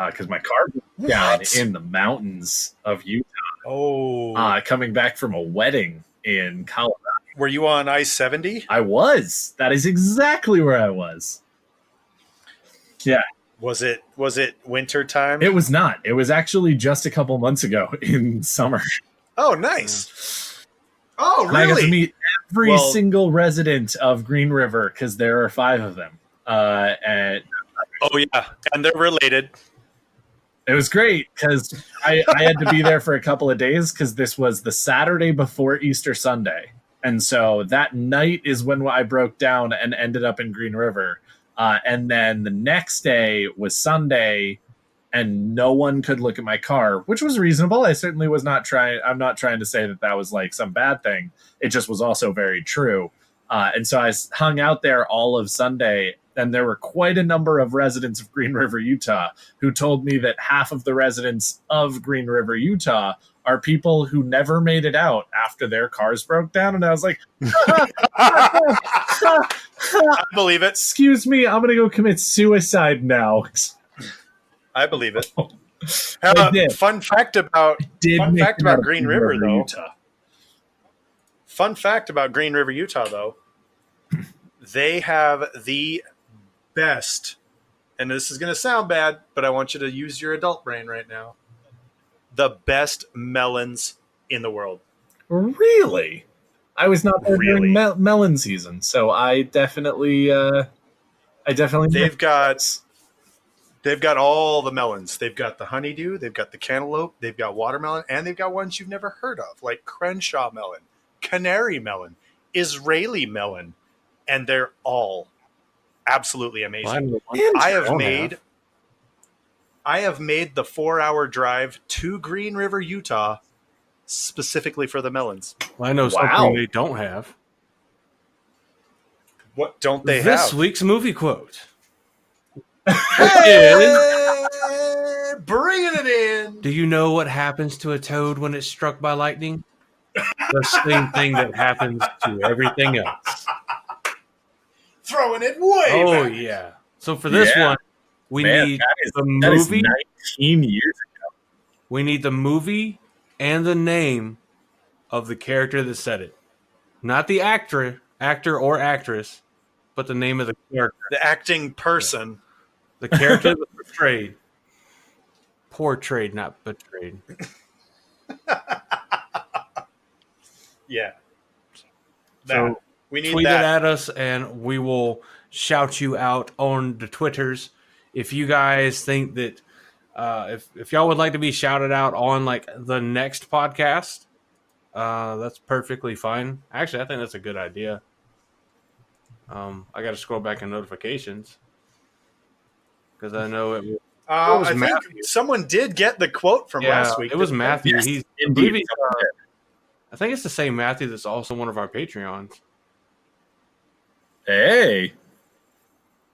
because my car was down What? in the mountains of Utah, Oh, coming back from a wedding in Colorado. were you on I-70? I was. That is exactly where I was. Yeah, Was it winter time? it was not. It was actually just a couple months ago in summer. Oh, nice. Oh, And I got to really? meet every Well- single resident of Green River because there are 5 of them. And Oh, yeah. And they're related. it was great because I had to be there for a couple of days because this was the Saturday before Easter Sunday. And so that night is when I broke down and ended up in Green River. And then the next day was Sunday, and no one could look at my car, which was reasonable. I certainly was not trying. I'm not trying to say that that was like some bad thing. It just was also very true. And so I hung out there all of Sunday, and there were quite a number of residents of Green River, Utah, who told me that half of the residents of Green River, Utah, are people who never made it out after their cars broke down. And I was like, I believe it. excuse me, I'm going to go commit suicide now. I believe it. I did. Fun fact about Fun Make fact it about out of Green River, though. Utah. Fun fact about Green River, Utah, though. They have the best, and this is going to sound bad, but I want you to use your adult brain right now. The best melons in the world. Really? I was not there Really? during melon season, so I definitely They've got all the melons. They've got the honeydew, they've got the cantaloupe, they've got watermelon, and they've got ones you've never heard of, like Crenshaw melon, Canary melon, Israeli melon, and they're all absolutely amazing. I have made the 4-hour drive to Green River, Utah, specifically for the melons. Well, I know Wow. something they don't have. What don't they This have? week's movie quote. Hey, bringing it in. Do you know what happens to a toad when it's struck by lightning? The same thing that happens to everything else. Throwing it way Oh, back. yeah. So for this Yeah. one, we Man, need that is the 19 movie. years We need the movie and the name of the character that said it. Not the actor or actress, but the name of the character. The acting person. The character that was portrayed. Portrayed, not betrayed. Yeah. So That. We need tweet that. it at us and we will shout you out on the Twitters. If you guys think that if y'all would like to be shouted out on like the next podcast, that's perfectly fine. Actually, I think that's a good idea. I got to scroll back in notifications because I know it. was I think Matthew. someone did get the quote from last week. It was didn't they? Matthew. Yes, He's indeed. I think it's the same Matthew that's also one of our Patreons. Hey,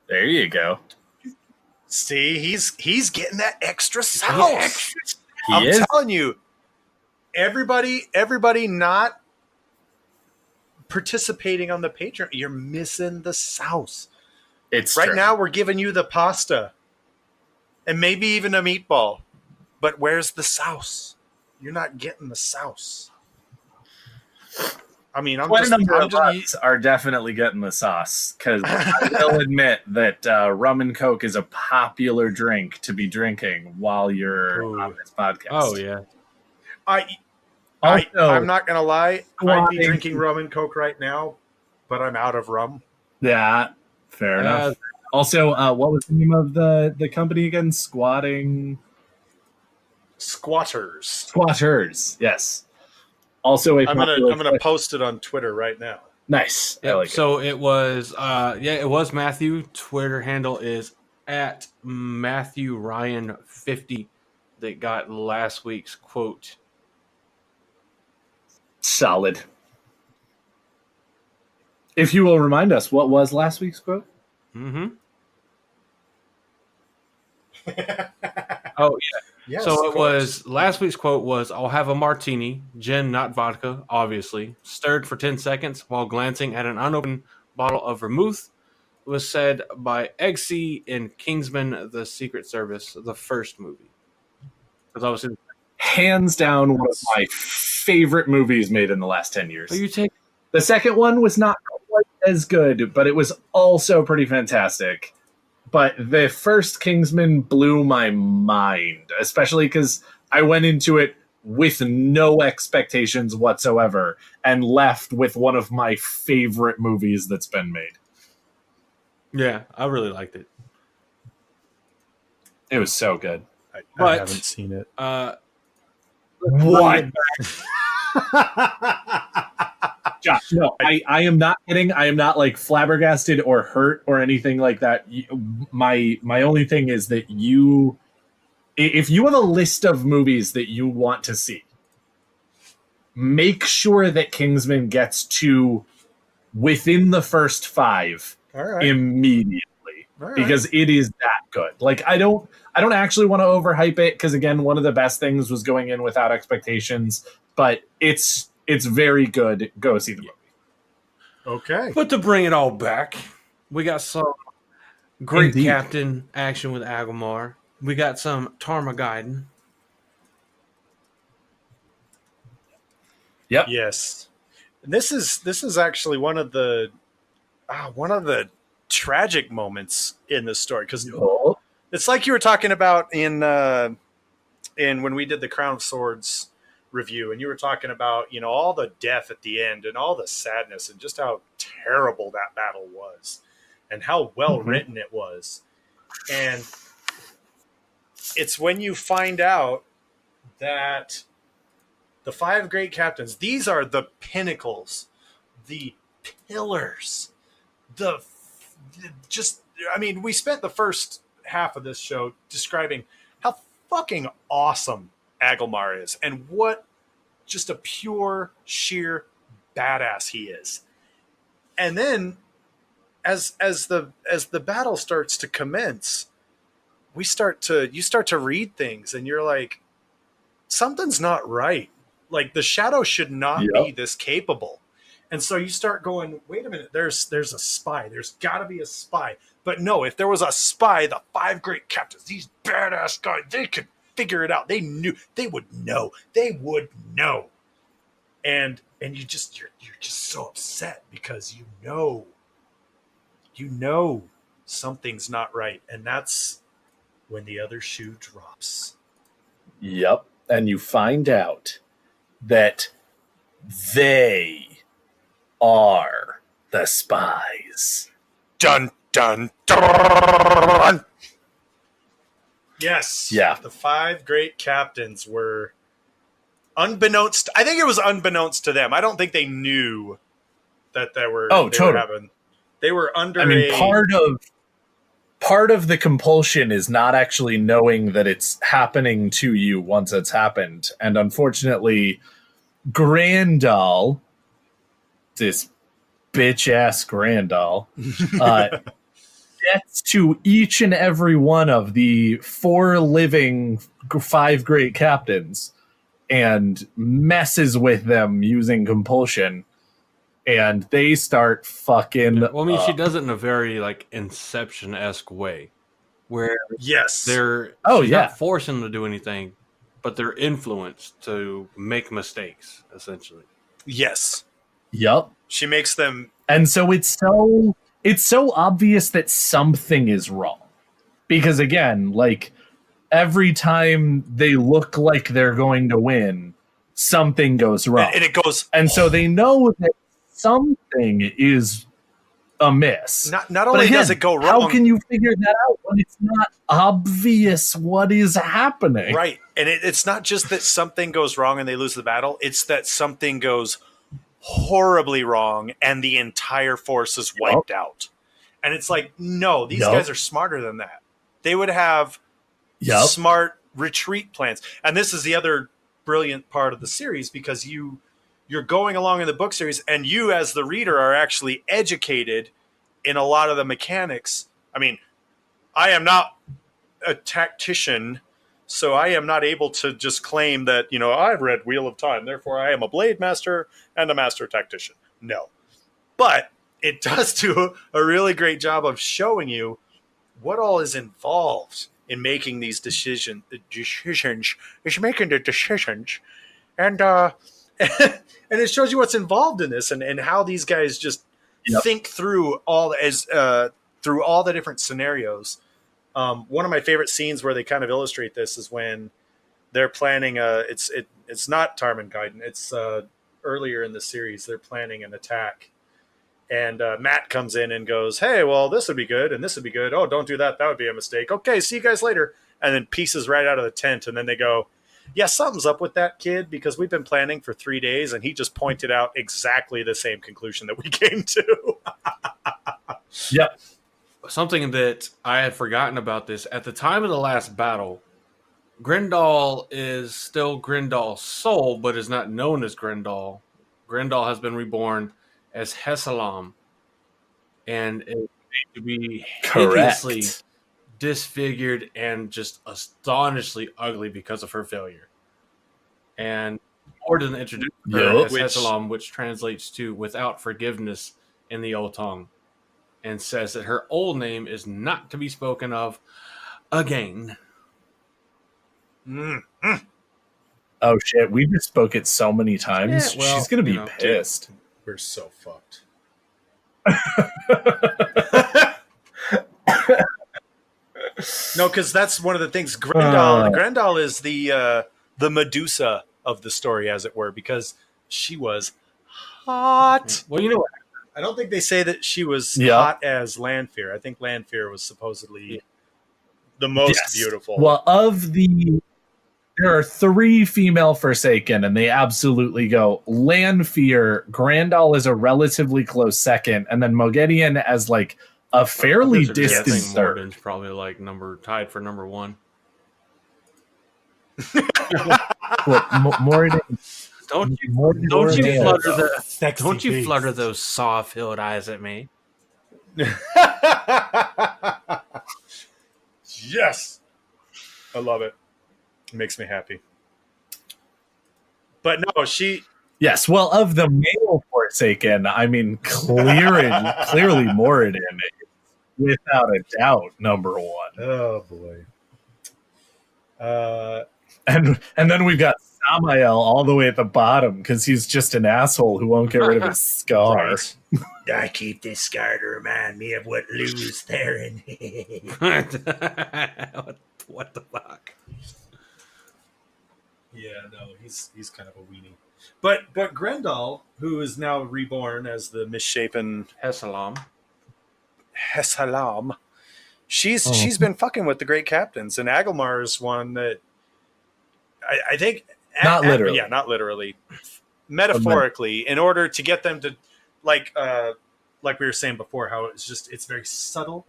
there you go. See, he's getting that extra sauce. He I'm is. telling you, everybody not participating on the Patreon, you're missing the sauce. It's Right true. now, we're giving you the pasta and maybe even a meatball. But where's the sauce? You're not getting the sauce. I mean, I'm Quite just, a number I'm of just us are definitely getting the sauce because I will admit that rum and Coke is a popular drink to be drinking while you're Ooh. on this podcast. Oh yeah, I'm not gonna lie. I'd be squatting- drinking rum and Coke right now, but I'm out of rum. Yeah, fair enough. Also, what was the name of the company again? Squatters. Yes. Also, I'm gonna post it on Twitter right now. Nice. I Yep, like it. so it was it was Matthew. Twitter handle is at Matthew Ryan 50 that got last week's quote. Solid. If you will remind us, what was last week's quote? Mm-hmm. Oh yeah. Yes, So of it course. was last week's quote was, "I'll have a martini, gin, not vodka, obviously." Stirred for 10 seconds while glancing at an unopened bottle of vermouth. It was said by Eggsy in Kingsman: The Secret Service, the first movie. Because obviously, Hands down, one of my favorite movies made in the last 10 years. oh, you take The second one was not quite as good, but it was also pretty fantastic. But the first Kingsman blew my mind, especially because I went into it with no expectations whatsoever and left with one of my favorite movies that's been made. yeah, I really liked it. It was so good. I but- haven't seen it. What? Josh, no, I am not kidding. I am not like flabbergasted or hurt or anything like that. My only thing is that if you have a list of movies that you want to see, make sure that Kingsman gets to within the first 5 All right. immediately. All right. Because it is that good. Like I don't actually want to overhype it because again, one of the best things was going in without expectations, but it's very good. Go see the movie. Okay. But to bring it all back, we got some great Indeed. captain action with Agumar. We got some Tarmogeddon. Yep. Yes. And this is actually one of the tragic moments in the story because Oh, it's like you were talking about in when we did the Crown of Swords review, and you were talking about all the death at the end and all the sadness and just how terrible that battle was and how well written it was. And it's when you find out that the 5 great captains, these are the pinnacles, the pillars, we spent the first half of this show describing how fucking awesome Agilmar is and what just a pure, sheer badass he is. And then as the battle starts to commence, you start to read things and you're like, something's not right. Like the Shadow should not be this capable. And so you start going, wait a minute, there's a spy. There's got to be a spy. But no, if there was a spy, the 5 great captains, these badass guys, they could figure it out. They would know. And you're just so upset because you know something's not right. And that's when the other shoe drops. yep. And you find out that they are the spies. Dun dun dun. Yes. Yeah. The 5 great captains were unbeknownst. I think it was unbeknownst to them. I don't think they knew that they were. Oh, they totally. were having They were under. I mean, part of the compulsion is not actually knowing that it's happening to you once it's happened. And unfortunately, Grandal, this bitch ass Grandal, gets to each and every one of the 4 living 5 great captains and messes with them using compulsion. And they start fucking. Well, I mean, she does it in a very like Inception-esque way, where yes, they're Oh, she's yeah. not forcing them to do anything, but they're influenced to make mistakes, essentially. yes. Yup. She makes them. And so it's so obvious that something is wrong. Because again, like every time they look like they're going to win, something goes wrong. And it goes. And so they know that something is amiss. Not But only again, does it go wrong. how can you figure that out when it's not obvious what is happening? Right. And it's not just that something goes wrong and they lose the battle. It's that something goes horribly wrong and the entire force is wiped out. And it's like, no, these guys are smarter than that. They would have smart retreat plans. And this is the other brilliant part of the series, because you're going along in the book series and you as the reader are actually educated in a lot of the mechanics. I mean, I am not a tactician, so I am not able to just claim that, I've read Wheel of Time, therefore I am a blade master and a master tactician. No. But it does do a really great job of showing you what all is involved in making these decisions. It's making the decisions. And and it shows you what's involved in this and how these guys just think through all the different scenarios. One of my favorite scenes where they kind of illustrate this is when they're planning it's not Tarmangaiden, it's earlier in the series. They're planning an attack, and Matt comes in and goes, "Hey, well, this would be good and this would be good. Oh, don't do that, that would be a mistake. Okay, see you guys later." And then pieces right out of the tent, and then they go, "Yeah, something's up with that kid, because we've been planning for 3 days and he just pointed out exactly the same conclusion that we came to." Yep. Something that I had forgotten about this, at the time of the last battle, Grendal is still Grendal's soul, but is not known as Grendal. Grendal has been reborn as Hessalam, and is made to be hideously disfigured and just astonishingly ugly because of her failure. And Morden introduced her as Hessalam, which translates to "without forgiveness" in the old tongue, and says that her old name is not to be spoken of again. Oh shit, we just spoke it so many times. Yeah, well, she's gonna be pissed. Dude, we're so fucked. No, because that's one of the things. Grendal is the Medusa of the story, as it were, because she was hot. Well, you know what? I don't think they say that she was hot as Lanfear. I think Lanfear was supposedly the most beautiful. Well, there are 3 female Forsaken, and they absolutely go Lanfear. Grandal is a relatively close second, and then Moghedien as like a fairly distant third. Morden's probably like tied for number 1. Morden. Don't you flutter those saw-filled eyes at me. Yes, I love it. It makes me happy. But no, she. Yes, well, of the male Forsaken, I mean, clearly Moradin is without a doubt number 1. Oh boy. And then we've got Samael all the way at the bottom because he's just an asshole who won't get rid of his scar. Right. I keep this scar to remind me of what Lou's Theron. What the fuck? Yeah, no, he's kind of a weenie. But Grendal, who is now reborn as the misshapen Hessalam, she's been fucking with the great captains, and Agelmar is one that I think not literally. Not literally. Metaphorically, in order to get them to like we were saying before, how it's very subtle.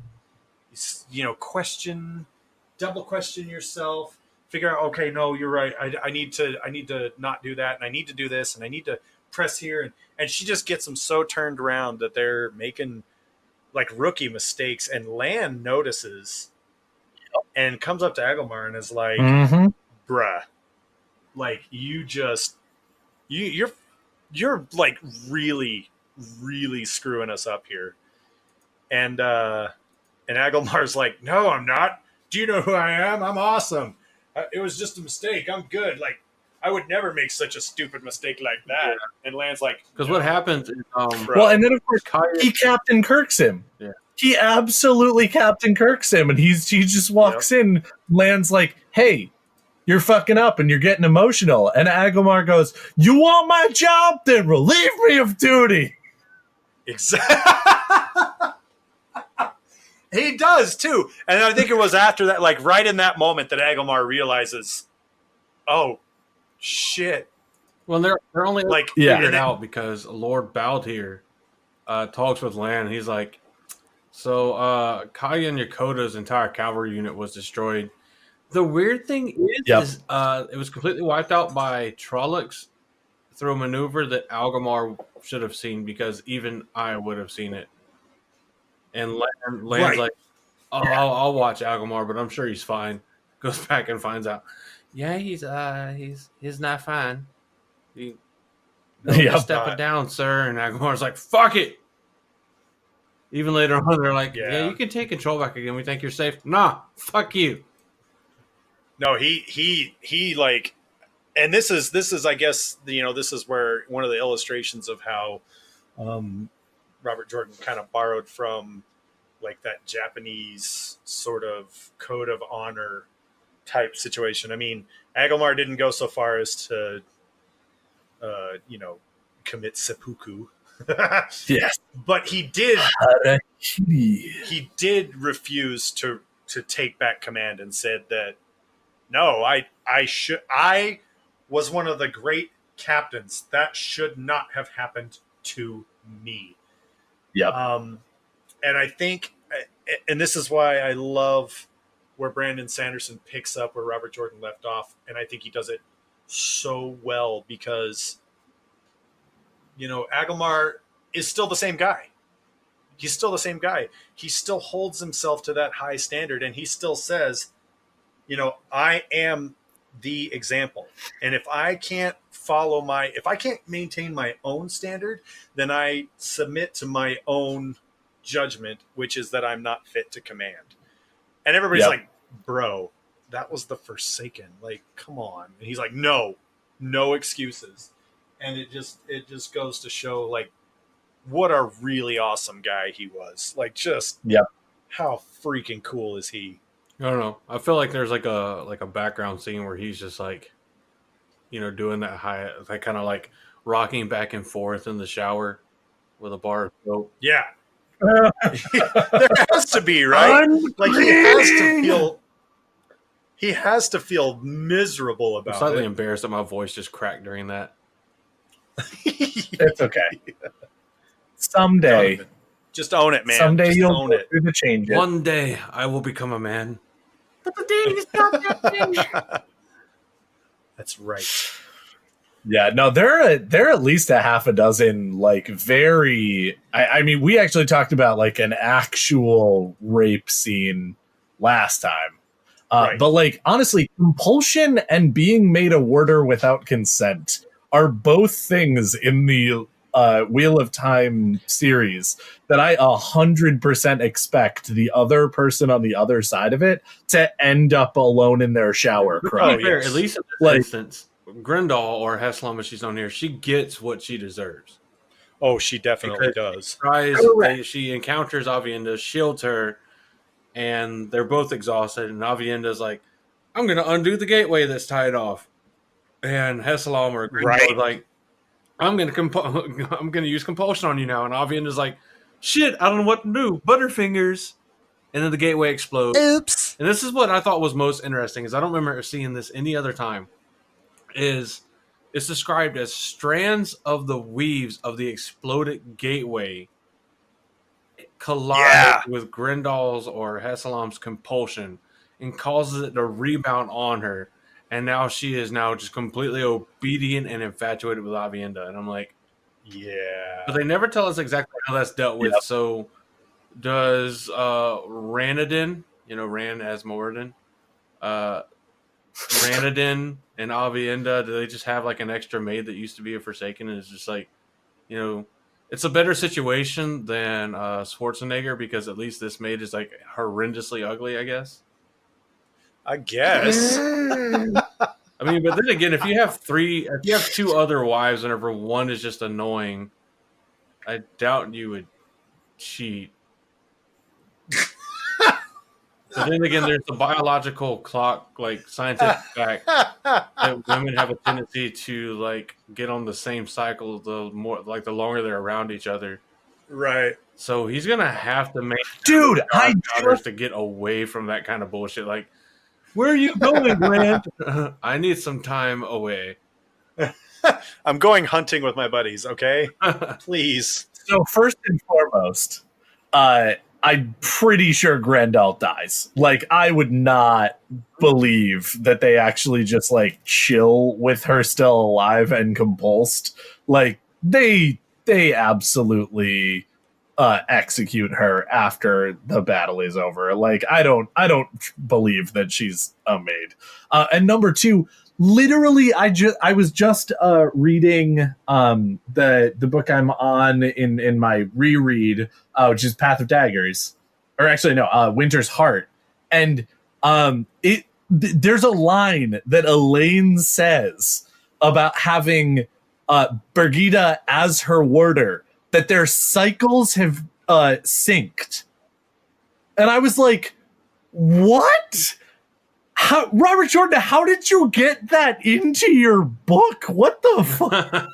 Double question yourself, figure out, okay, no, you're right. I need to not do that, and I need to do this, and I need to press here, and she just gets them so turned around that they're making like rookie mistakes, and Lan notices and comes up to Agelmar and is like, Mm-hmm. bruh, like you're like really, really screwing us up here. And Agelmar's like, no, I'm not. Do you know who I am? I'm awesome. It was just a mistake. I'm good. Like, I would never make such a stupid mistake like that. Yeah. And Lan's like, Because no, what happens is, well, and then of course he Captain Kirks him. Yeah. He absolutely Captain Kirks him, and he just walks in. Lan's like, "Hey, you're fucking up, and you're getting emotional." And Agelmar goes, "You want my job? Then relieve me of duty." Exactly. He does too, and I think it was after that, like right in that moment, that Agelmar realizes, "Oh, shit." Well, they're only like figured out because Lord Baltier talks with Lan. And he's like, "So Kaya and Yokota's entire cavalry unit was destroyed. The weird thing is it was completely wiped out by Trollocs through a maneuver that Agelmar should have seen, because even I would have seen it." And Lan's like, "Oh, I'll watch Agelmar, but I'm sure he's fine." Goes back and finds out, yeah, he's not fine. Step it down, sir. And Agelmar's like, "Fuck it." Even later on, they're like, yeah, you can take control back again. We think you're safe. Nah, fuck you. No, he like, and this is I guess, this is where one of the illustrations of how Robert Jordan kind of borrowed from like that Japanese sort of code of honor type situation. I mean, Agelmar didn't go so far as to commit seppuku. Yes, but he did refuse to take back command, and said that, no, I was one of the great captains. That should not have happened to me. Yep. And I think, and this is why I love where Brandon Sanderson picks up where Robert Jordan left off, and I think he does it so well, because Agelmar is still the same guy. He's still the same guy. He still holds himself to that high standard, and he still says, I am the example. And if I can't maintain my own standard, then I submit to my own judgment, which is that I'm not fit to command. And everybody's like, bro, that was the Forsaken. Like, come on. And he's like, no excuses. And it just goes to show, like, what a really awesome guy he was. Like, just how freaking cool is he? I don't know. I feel like there's like a background scene where he's just like, doing that high, like kind of like rocking back and forth in the shower with a bar of soap. Yeah. There has to be, right? Like, he has to feel miserable about I'm slightly it. embarrassed that my voice just cracked during that. It's okay. Someday. Just own it, man. Someday just you'll own it. do the change. One day I will become a man. But the day is not happening. That's right. Yeah, no, there are at least a half a dozen, like, very... I mean, we actually talked about, like, an actual rape scene last time. Right. But, like, honestly, compulsion and being made a warder without consent are both things in the Wheel of Time series that I 100% expect the other person on the other side of it to end up alone in their shower crying. Fair, at least in this instance, Grendel, or Heslam as she's on here, she gets what she deserves. Oh, she definitely does. She encounters Aviendha, shields her, and they're both exhausted. And Avienda's like, "I'm going to undo the gateway that's tied off." And Heslam or Grendel like, I'm gonna use compulsion on you now. And Avienda's like, "Shit, I don't know what to do. Butterfingers." And then the gateway explodes. Oops. And this is what I thought was most interesting, is I don't remember seeing this any other time. It's described as strands of the weaves of the exploded gateway collides with Grendal's or Hessalam's compulsion and causes it to rebound on her. And now she is now just completely obedient and infatuated with Avienda. And I'm like, Yeah. but they never tell us exactly how that's dealt with. Yep. So does Ranadin, Ran as Moradin, Ranadin and Avienda, do they just have like an extra maid that used to be a Forsaken and is just like, it's a better situation than Schwarzenegger because at least this maid is like horrendously ugly, I guess. I guess. I mean, but then again, if you have two other wives and if one is just annoying, I doubt you would cheat. But then again, there's the biological clock, like scientific fact that women have a tendency to like get on the same cycle the longer they're around each other. Right. So he's gonna have to make Dude, daughters to get away from that kind of bullshit. Like, where are you going, Grant? I need some time away. I'm going hunting with my buddies, okay? Please. So first and foremost, I'm pretty sure Grendel dies. Like, I would not believe that they actually just like chill with her still alive and compulsed. Like, they absolutely execute her after the battle is over. Like, I don't believe that she's a maid. And number two, literally, I was just reading the book I'm on in my reread, which is Path of Daggers, or actually no, Winter's Heart, and there's a line that Elaine says about having Birgitta as her warder, that their cycles have synced, and I was like, what? How, Robert Jordan, how did you get that into your book? What the fuck?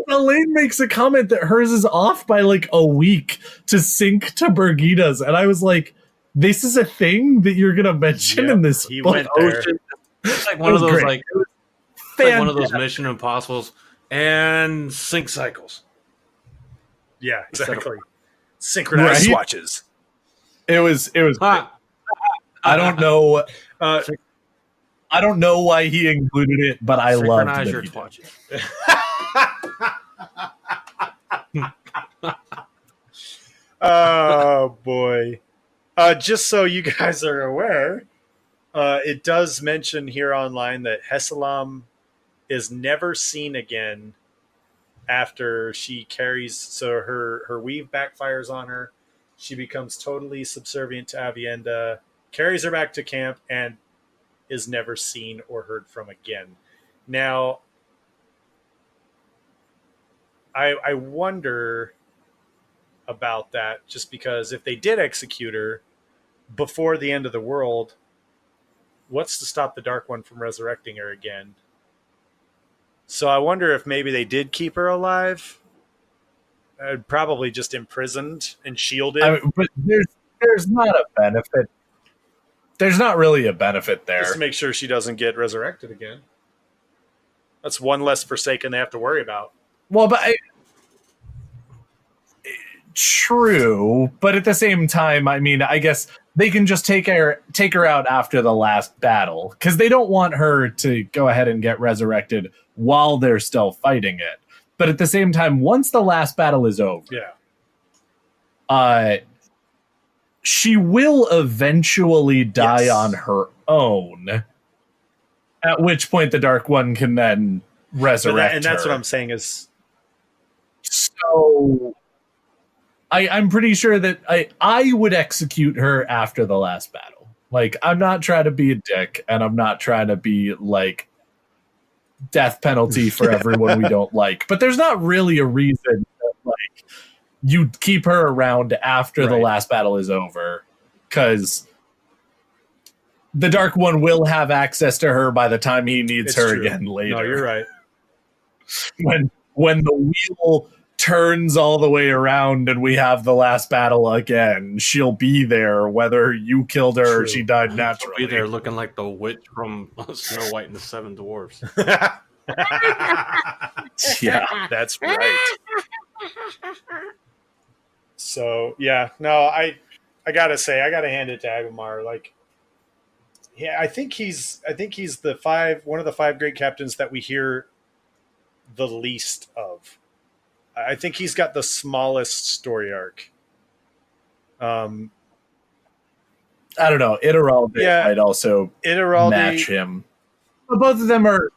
Elaine makes a comment that hers is off by like a week to sync to Birgitta's, and I was like, this is a thing that you're gonna mention in this He book? went there. It's like one of those great. like one of those Mission Impossibles and sync cycles. Yeah, exactly. Synchronized Right? swatches. It was Ha! I don't know. I don't know why he included it, but I loved Synchronize that your he did. twatches. Oh boy. Just so you guys are aware, it does mention here online that Hessalam is never seen again after she carries, so her weave backfires on her. She becomes totally subservient to Avienda, carries her back to camp, and is never seen or heard from again. Now, I wonder about that, just because if they did execute her before the end of the world, what's to stop the Dark One from resurrecting her again? So I wonder if maybe they did keep her alive, probably just imprisoned and shielded, But there's not a benefit. There's not really a benefit there. just to make sure she doesn't get resurrected again. That's one less Forsaken they have to worry about. Well, but true, but at the same time, I mean, I guess they can just take her out after the last battle, because they don't want her to go ahead and get resurrected while they're still fighting it. But at the same time, once the last battle is over, Yeah. She will eventually die Yes. on her own. At which point, the Dark One can then resurrect And that's her. what I'm saying is, So I'm pretty sure that I would execute her after the last battle. Like, I'm not trying to be a dick, and I'm not trying to be like death penalty for everyone we don't like. But there's not really a reason that like you keep her around after the Right. last battle is over, because the Dark One will have access to her by the time he needs It's her true. again later. no, you're right. When the wheel turns all the way around and we have the last battle again, she'll be there whether you killed her or True. she died She'll naturally. be there looking like the witch from Snow White and the Seven Dwarfs. Yeah. That's right. So yeah, no, I gotta say, I gotta hand it to Agumar. Like, yeah, I think he's one of the five great captains that we hear the least of. I think he's got the smallest story arc. I don't know. Iturralde might also match him. But both of them are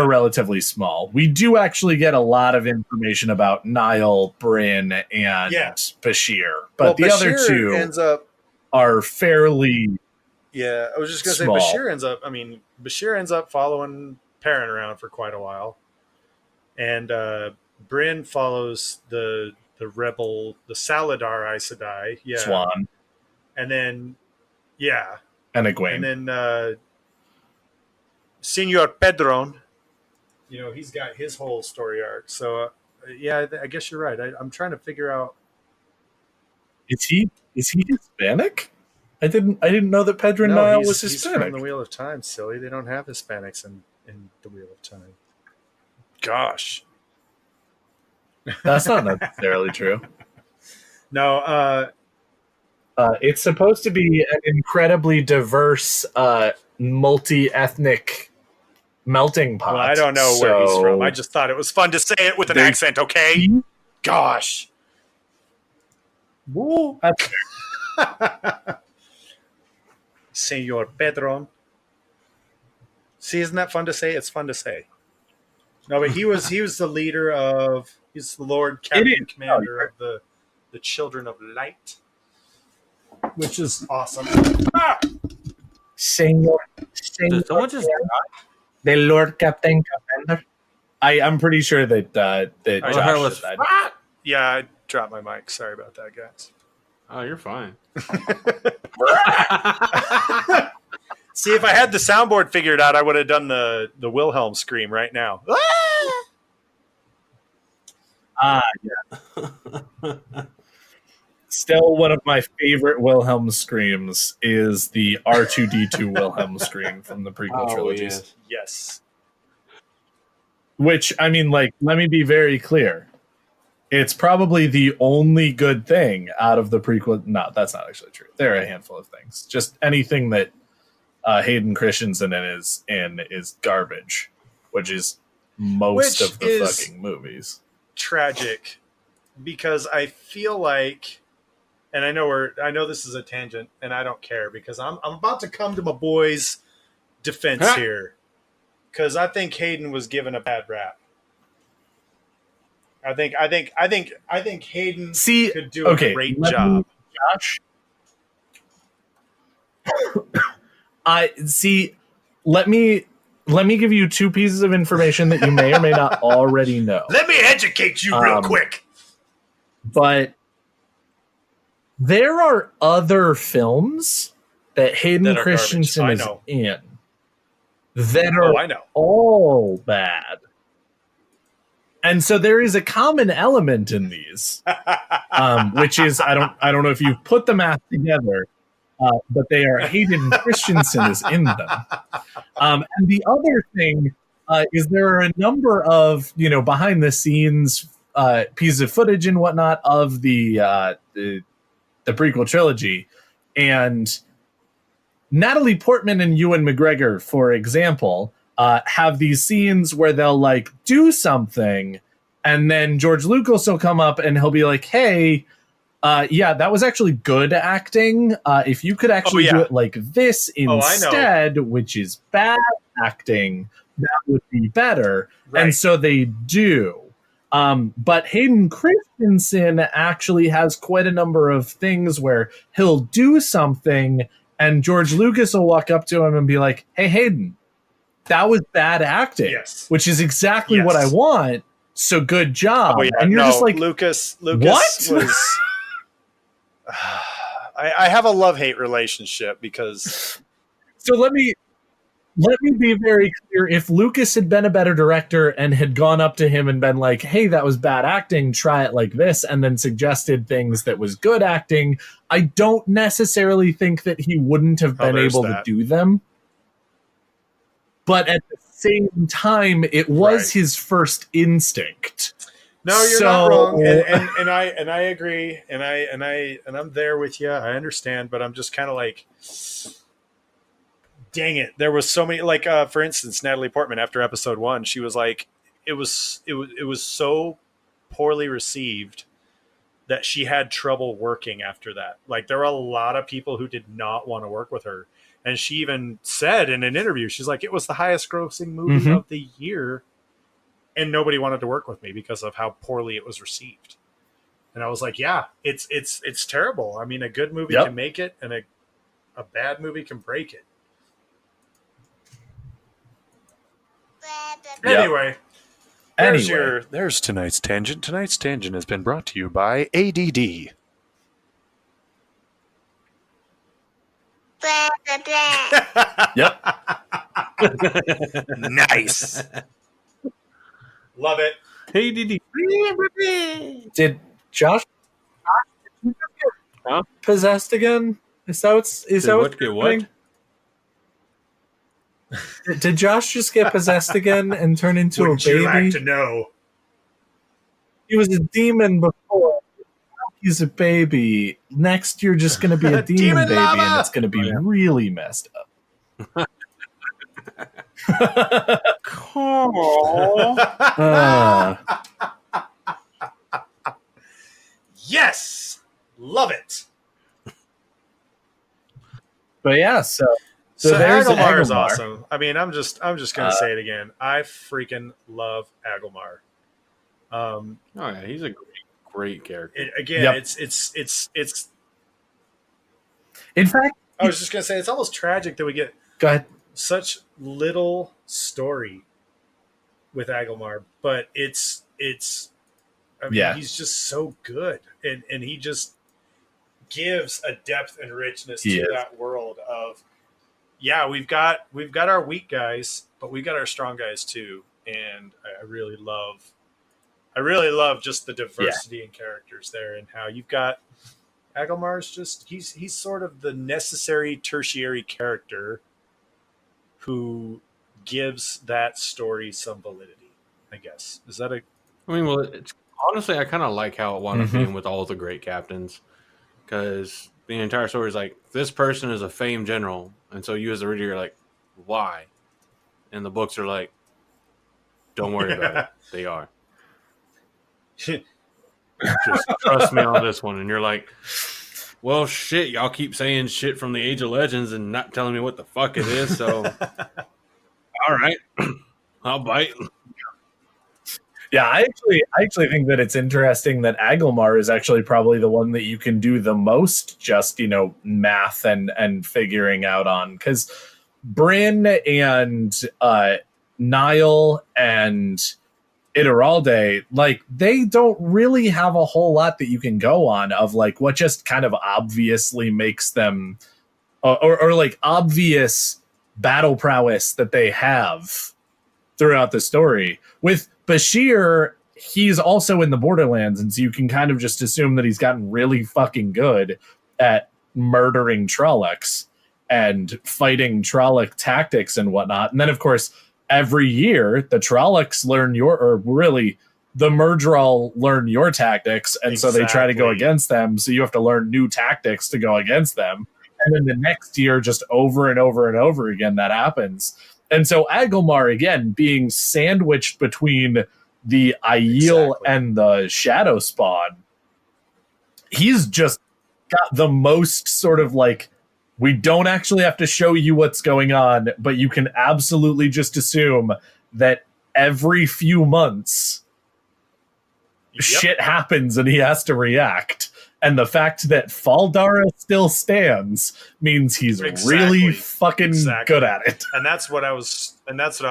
relatively small. We do actually get a lot of information about Niall, Bryn, and Bashir, but the other two are fairly. Yeah, I was just gonna say Bashir ends up following Perrin around for quite a while, and Bryn follows the rebel, the Saladar Aes Sedai, Swan, and then and Egwene, and then Senor Pedron, he's got his whole story arc. So I guess you're right. I'm trying to figure out. Is he Hispanic? I didn't know that Pedron Niall was Hispanic. He's from the Wheel of Time, silly. They don't have Hispanics in the Wheel of Time. Gosh. That's not necessarily true. No, it's supposed to be an incredibly diverse, multi-ethnic melting pot. Well, I don't know where he's from. I just thought it was fun to say it with an accent, okay? Gosh. Woo. Senor Pedron. See, isn't that fun to say? It's fun to say. No, but he was the leader of. He's the Lord Captain Commander of the Children of Light, which is awesome. Senor the Lord Captain Commander. I'm pretty sure that Josh said that. Yeah, I dropped my mic. Sorry about that, guys. Oh, you're fine. See, if I had the soundboard figured out, I would have done the Wilhelm scream right now. Yeah. Still, one of my favorite Wilhelm screams is the R2D2 Wilhelm scream from the prequel trilogies. Yes. Which, I mean, like, let me be very clear. It's probably the only good thing out of the prequel. No, that's not actually true. There are a handful of things. Just anything that Hayden Christensen is garbage, which is most of the fucking movies. Tragic, because I feel like, and I know this is a tangent, and I don't care because I'm about to come to my boy's defense here, because I think Hayden was given a bad rap. I think Hayden could do a great job. Josh, Let me give you two pieces of information that you may or may not already know. Let me educate you real quick. But there are other films that Hayden Christensen is in that are all bad. And so there is a common element in these, which is I don't know if you've put the math together, but they are Hayden Christensen is in them. And the other thing is there are a number of behind the scenes pieces of footage and whatnot of the prequel trilogy, and Natalie Portman and Ewan McGregor, for example, have these scenes where they'll like do something, and then George Lucas will come up and he'll be like, "Hey, that was actually good acting. If you could actually do it like this instead, which is bad acting, that would be better." Right. And so they do. But Hayden Christensen actually has quite a number of things where he'll do something and George Lucas will walk up to him and be like, "Hey, Hayden, that was bad acting," which is exactly what I want. So good job. And you're just like, Lucas what? Was I have a love-hate relationship because. So let me be very clear. If Lucas had been a better director and had gone up to him and been like, "Hey, that was bad acting, try it like this," and then suggested things that was good acting, I don't necessarily think that he wouldn't have been able to do them. But at the same time, it was his first instinct. No, you're So- not wrong, and I agree, and I'm there with you. I understand, but I'm just kind of like, dang it! There was so many, like for instance, Natalie Portman after episode 1, she was like, it was so poorly received that she had trouble working after that. Like there were a lot of people who did not want to work with her, and she even said in an interview, she's like, it was the highest grossing movie Mhm. of the year. And nobody wanted to work with me because of how poorly it was received. And I was like, yeah, it's terrible. I mean, a good movie Yep. can make it, and a bad movie can break it. Yep. Anyway, there's tonight's tangent. Tonight's tangent has been brought to you by ADD. Yep. Nice. Love it. Hey, did Did Josh Huh? possessed again? Is that what's get what? happening? Did Josh just get possessed again and turn into Wouldn't a you baby? like to know? He was a demon before. He's a baby. Next, you're just going to be a demon, Demon baby, lava! and it's going to be Yeah. really messed up. Yes, love it. But yeah, so So there's Agelmar is Agelmar. awesome. I mean, I'm just gonna say it again. I freaking love Agelmar. Oh yeah, he's a great character. Again, Yep. it's. in fact, I was just gonna say it's almost tragic that we get go ahead. such little story with Agelmar, but it's. I mean, Yeah. he's just so good, and he just gives a depth and richness He to is. that world of. Yeah, we've got our weak guys, but we've got our strong guys too, and I really love just the diversity in characters there, and how you've got Agelmar's just he's sort of the necessary tertiary character who gives that story some validity. I guess is that a I mean, well, it's honestly, I kind of like how it wound up Mhm. being with all the great captains, because the entire story is like, this person is a famed general, and so you as the reader are like, why? And the books are like, don't worry about it, they are. Just trust me on this one. And you're like, well, shit, y'all keep saying shit from the Age of Legends and not telling me what the fuck it is, so all right, I'll bite. Yeah, I actually think that it's interesting that Agelmar is actually probably the one that you can do the most just, math and figuring out on, because Bryn and Niall and Iturralde, like, they don't really have a whole lot that you can go on of like what just kind of obviously makes them or like obvious battle prowess that they have throughout the story. With Bashir, he's also in the Borderlands, and so you can kind of just assume that he's gotten really fucking good at murdering Trollocs and fighting Trolloc tactics and whatnot. And then, of course, every year the Trollocs learn the Murdral learn your tactics, and so they try to go Exactly. against them, so you have to learn new tactics to go against them. And then the next year, just over and over and over again, that happens. And so Agelmar, again, being sandwiched between the Aiel Exactly. and the Shadow Spawn, he's just got the most sort of like, we don't actually have to show you what's going on, but you can absolutely just assume that every few months Yep. shit happens and he has to react. And the fact that Faldara still stands means he's Exactly. really fucking Exactly. good at it. And that's what I was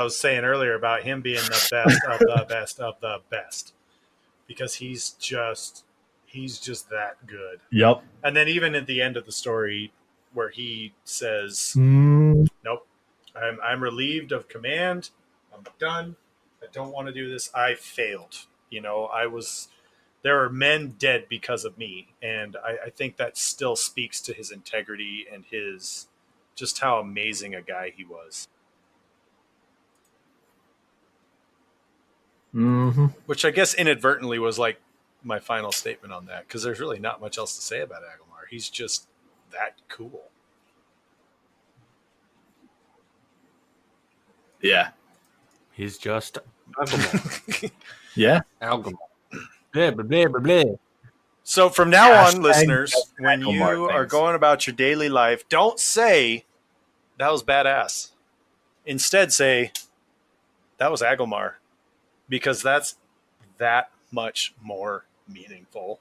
saying earlier about him being the best of the best of the best, because he's just that good. Yep. And then even at the end of the story where he says, Mm, nope, I'm relieved of command, I'm done, I don't want to do this, I failed, there are men dead because of me, and I think that still speaks to his integrity and his just how amazing a guy he was. Mm-hmm. Which I guess inadvertently was like my final statement on that, because there's really not much else to say about Aguilar. He's just that cool. Yeah. He's just Algamar. Yeah. Algamar. Blah, blah, blah, blah, blah. So from now on, Hashtag listeners, just when Aguilar you are things. going about your daily life, don't say that was badass. Instead, say that was Aguilar, because that's that much more meaningful.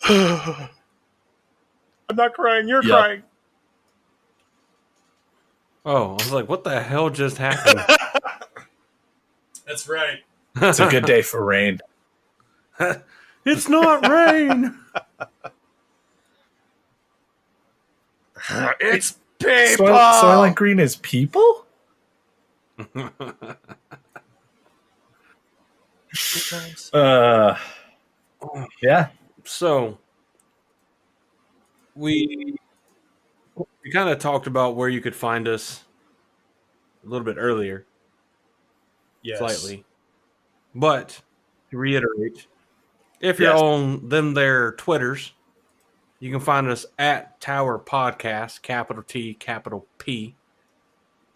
I'm not crying. You're Yep. crying. Oh, I was like, what the hell just happened? That's right. It's a good day for rain. It's not rain. It's paper. Soylent Green is people? Yeah. So we kind of talked about where you could find us a little bit earlier, Yes. slightly. But to reiterate, if you're Yes. on them their Twitters, you can find us at Tower Podcast, capital T, capital P.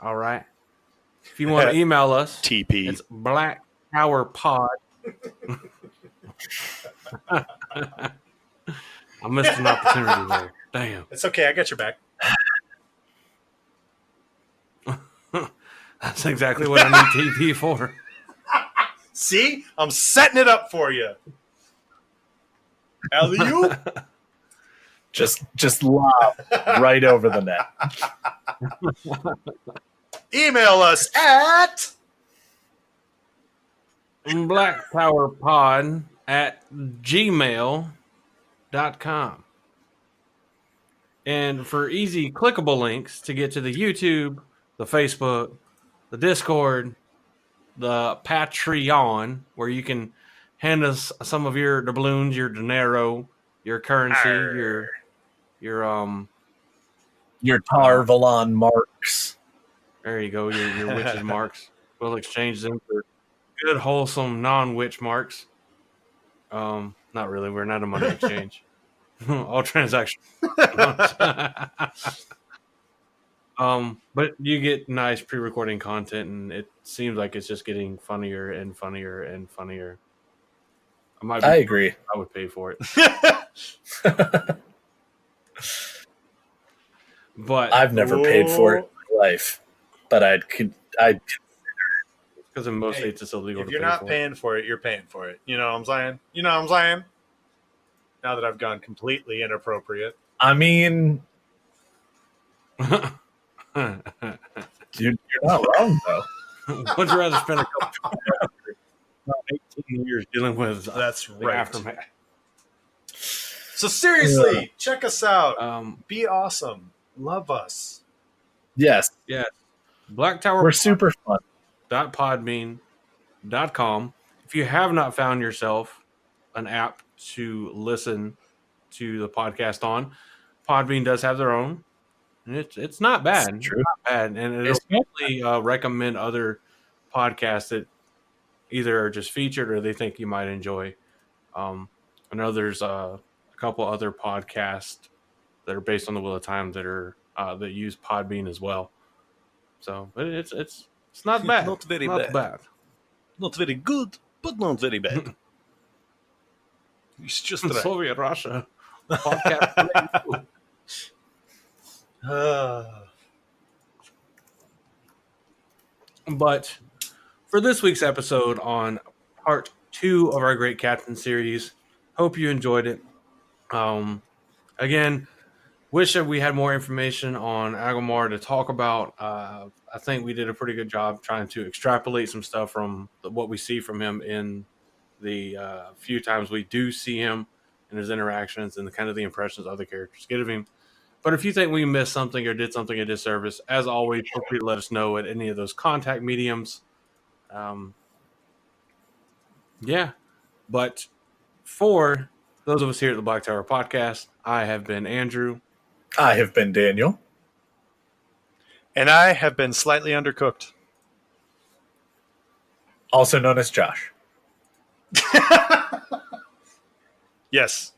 All right. If you want to email us, TP. it's Black Tower Pod. I missed an opportunity there. Damn. It's okay. I got your back. That's exactly what I need TP for. See? I'm setting it up for you. Alley-oop. Just lob right over the net. Email us at BlackTowerPod at gmail.com. And for easy clickable links to get to the YouTube, the Facebook, the Discord, the Patreon, where you can hand us some of your doubloons, your dinero, your currency, Arr. your Your Tarvalon marks. there you go, your witches marks. We'll exchange them for good, wholesome, non-witch marks. Not really. We're not a money exchange. All transactions. But you get nice pre-recording content, and it seems like it's just getting funnier and funnier and funnier. I agree. I would pay for it. But I've never paid for it in my life, but I'd because in most states it's illegal if to you're pay not for paying for it, you're paying for it. You know what I'm saying? You know what I'm saying? Now that I've gone completely inappropriate. I mean, it. you're not wrong though. Would you rather spend a couple about 18 years dealing with That's the right. aftermath? So seriously, check us out. Be Be awesome. Love us. Yes, Black Tower we're super fun. .podbean.com. If you have not found yourself an app to listen to the podcast on, Podbean does have their own, and it's not bad. It's true. Not bad, and it'll It's not probably recommend other podcasts that either are just featured or they think you might enjoy. I know there's a couple other podcasts that are based on the Wheel of Time that are that use Podbean as well. So, but it's not bad. Not very Not bad. Not very good, but not very bad. It's just right. Soviet Russia podcast. But for this week's episode on part 2 of our Great Captain series, hope you enjoyed it. Again, wish that we had more information on Aguilar to talk about. I think we did a pretty good job trying to extrapolate some stuff from what we see from him in the few times we do see him and his interactions and the kind of the impressions other characters get of him. But if you think we missed something or did something a disservice, as always, feel free to let us know at any of those contact mediums. But for those of us here at the Black Tower Podcast, I have been Andrew. I have been Daniel. And I have been slightly undercooked. also known as Josh. Yes,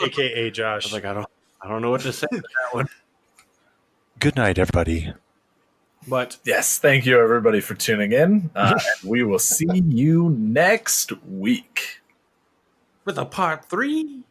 aka I Josh. was like, I don't know what to say to that one. Good night, everybody. But Yes, thank you everybody for tuning in. And we will see you next week. with a part 3.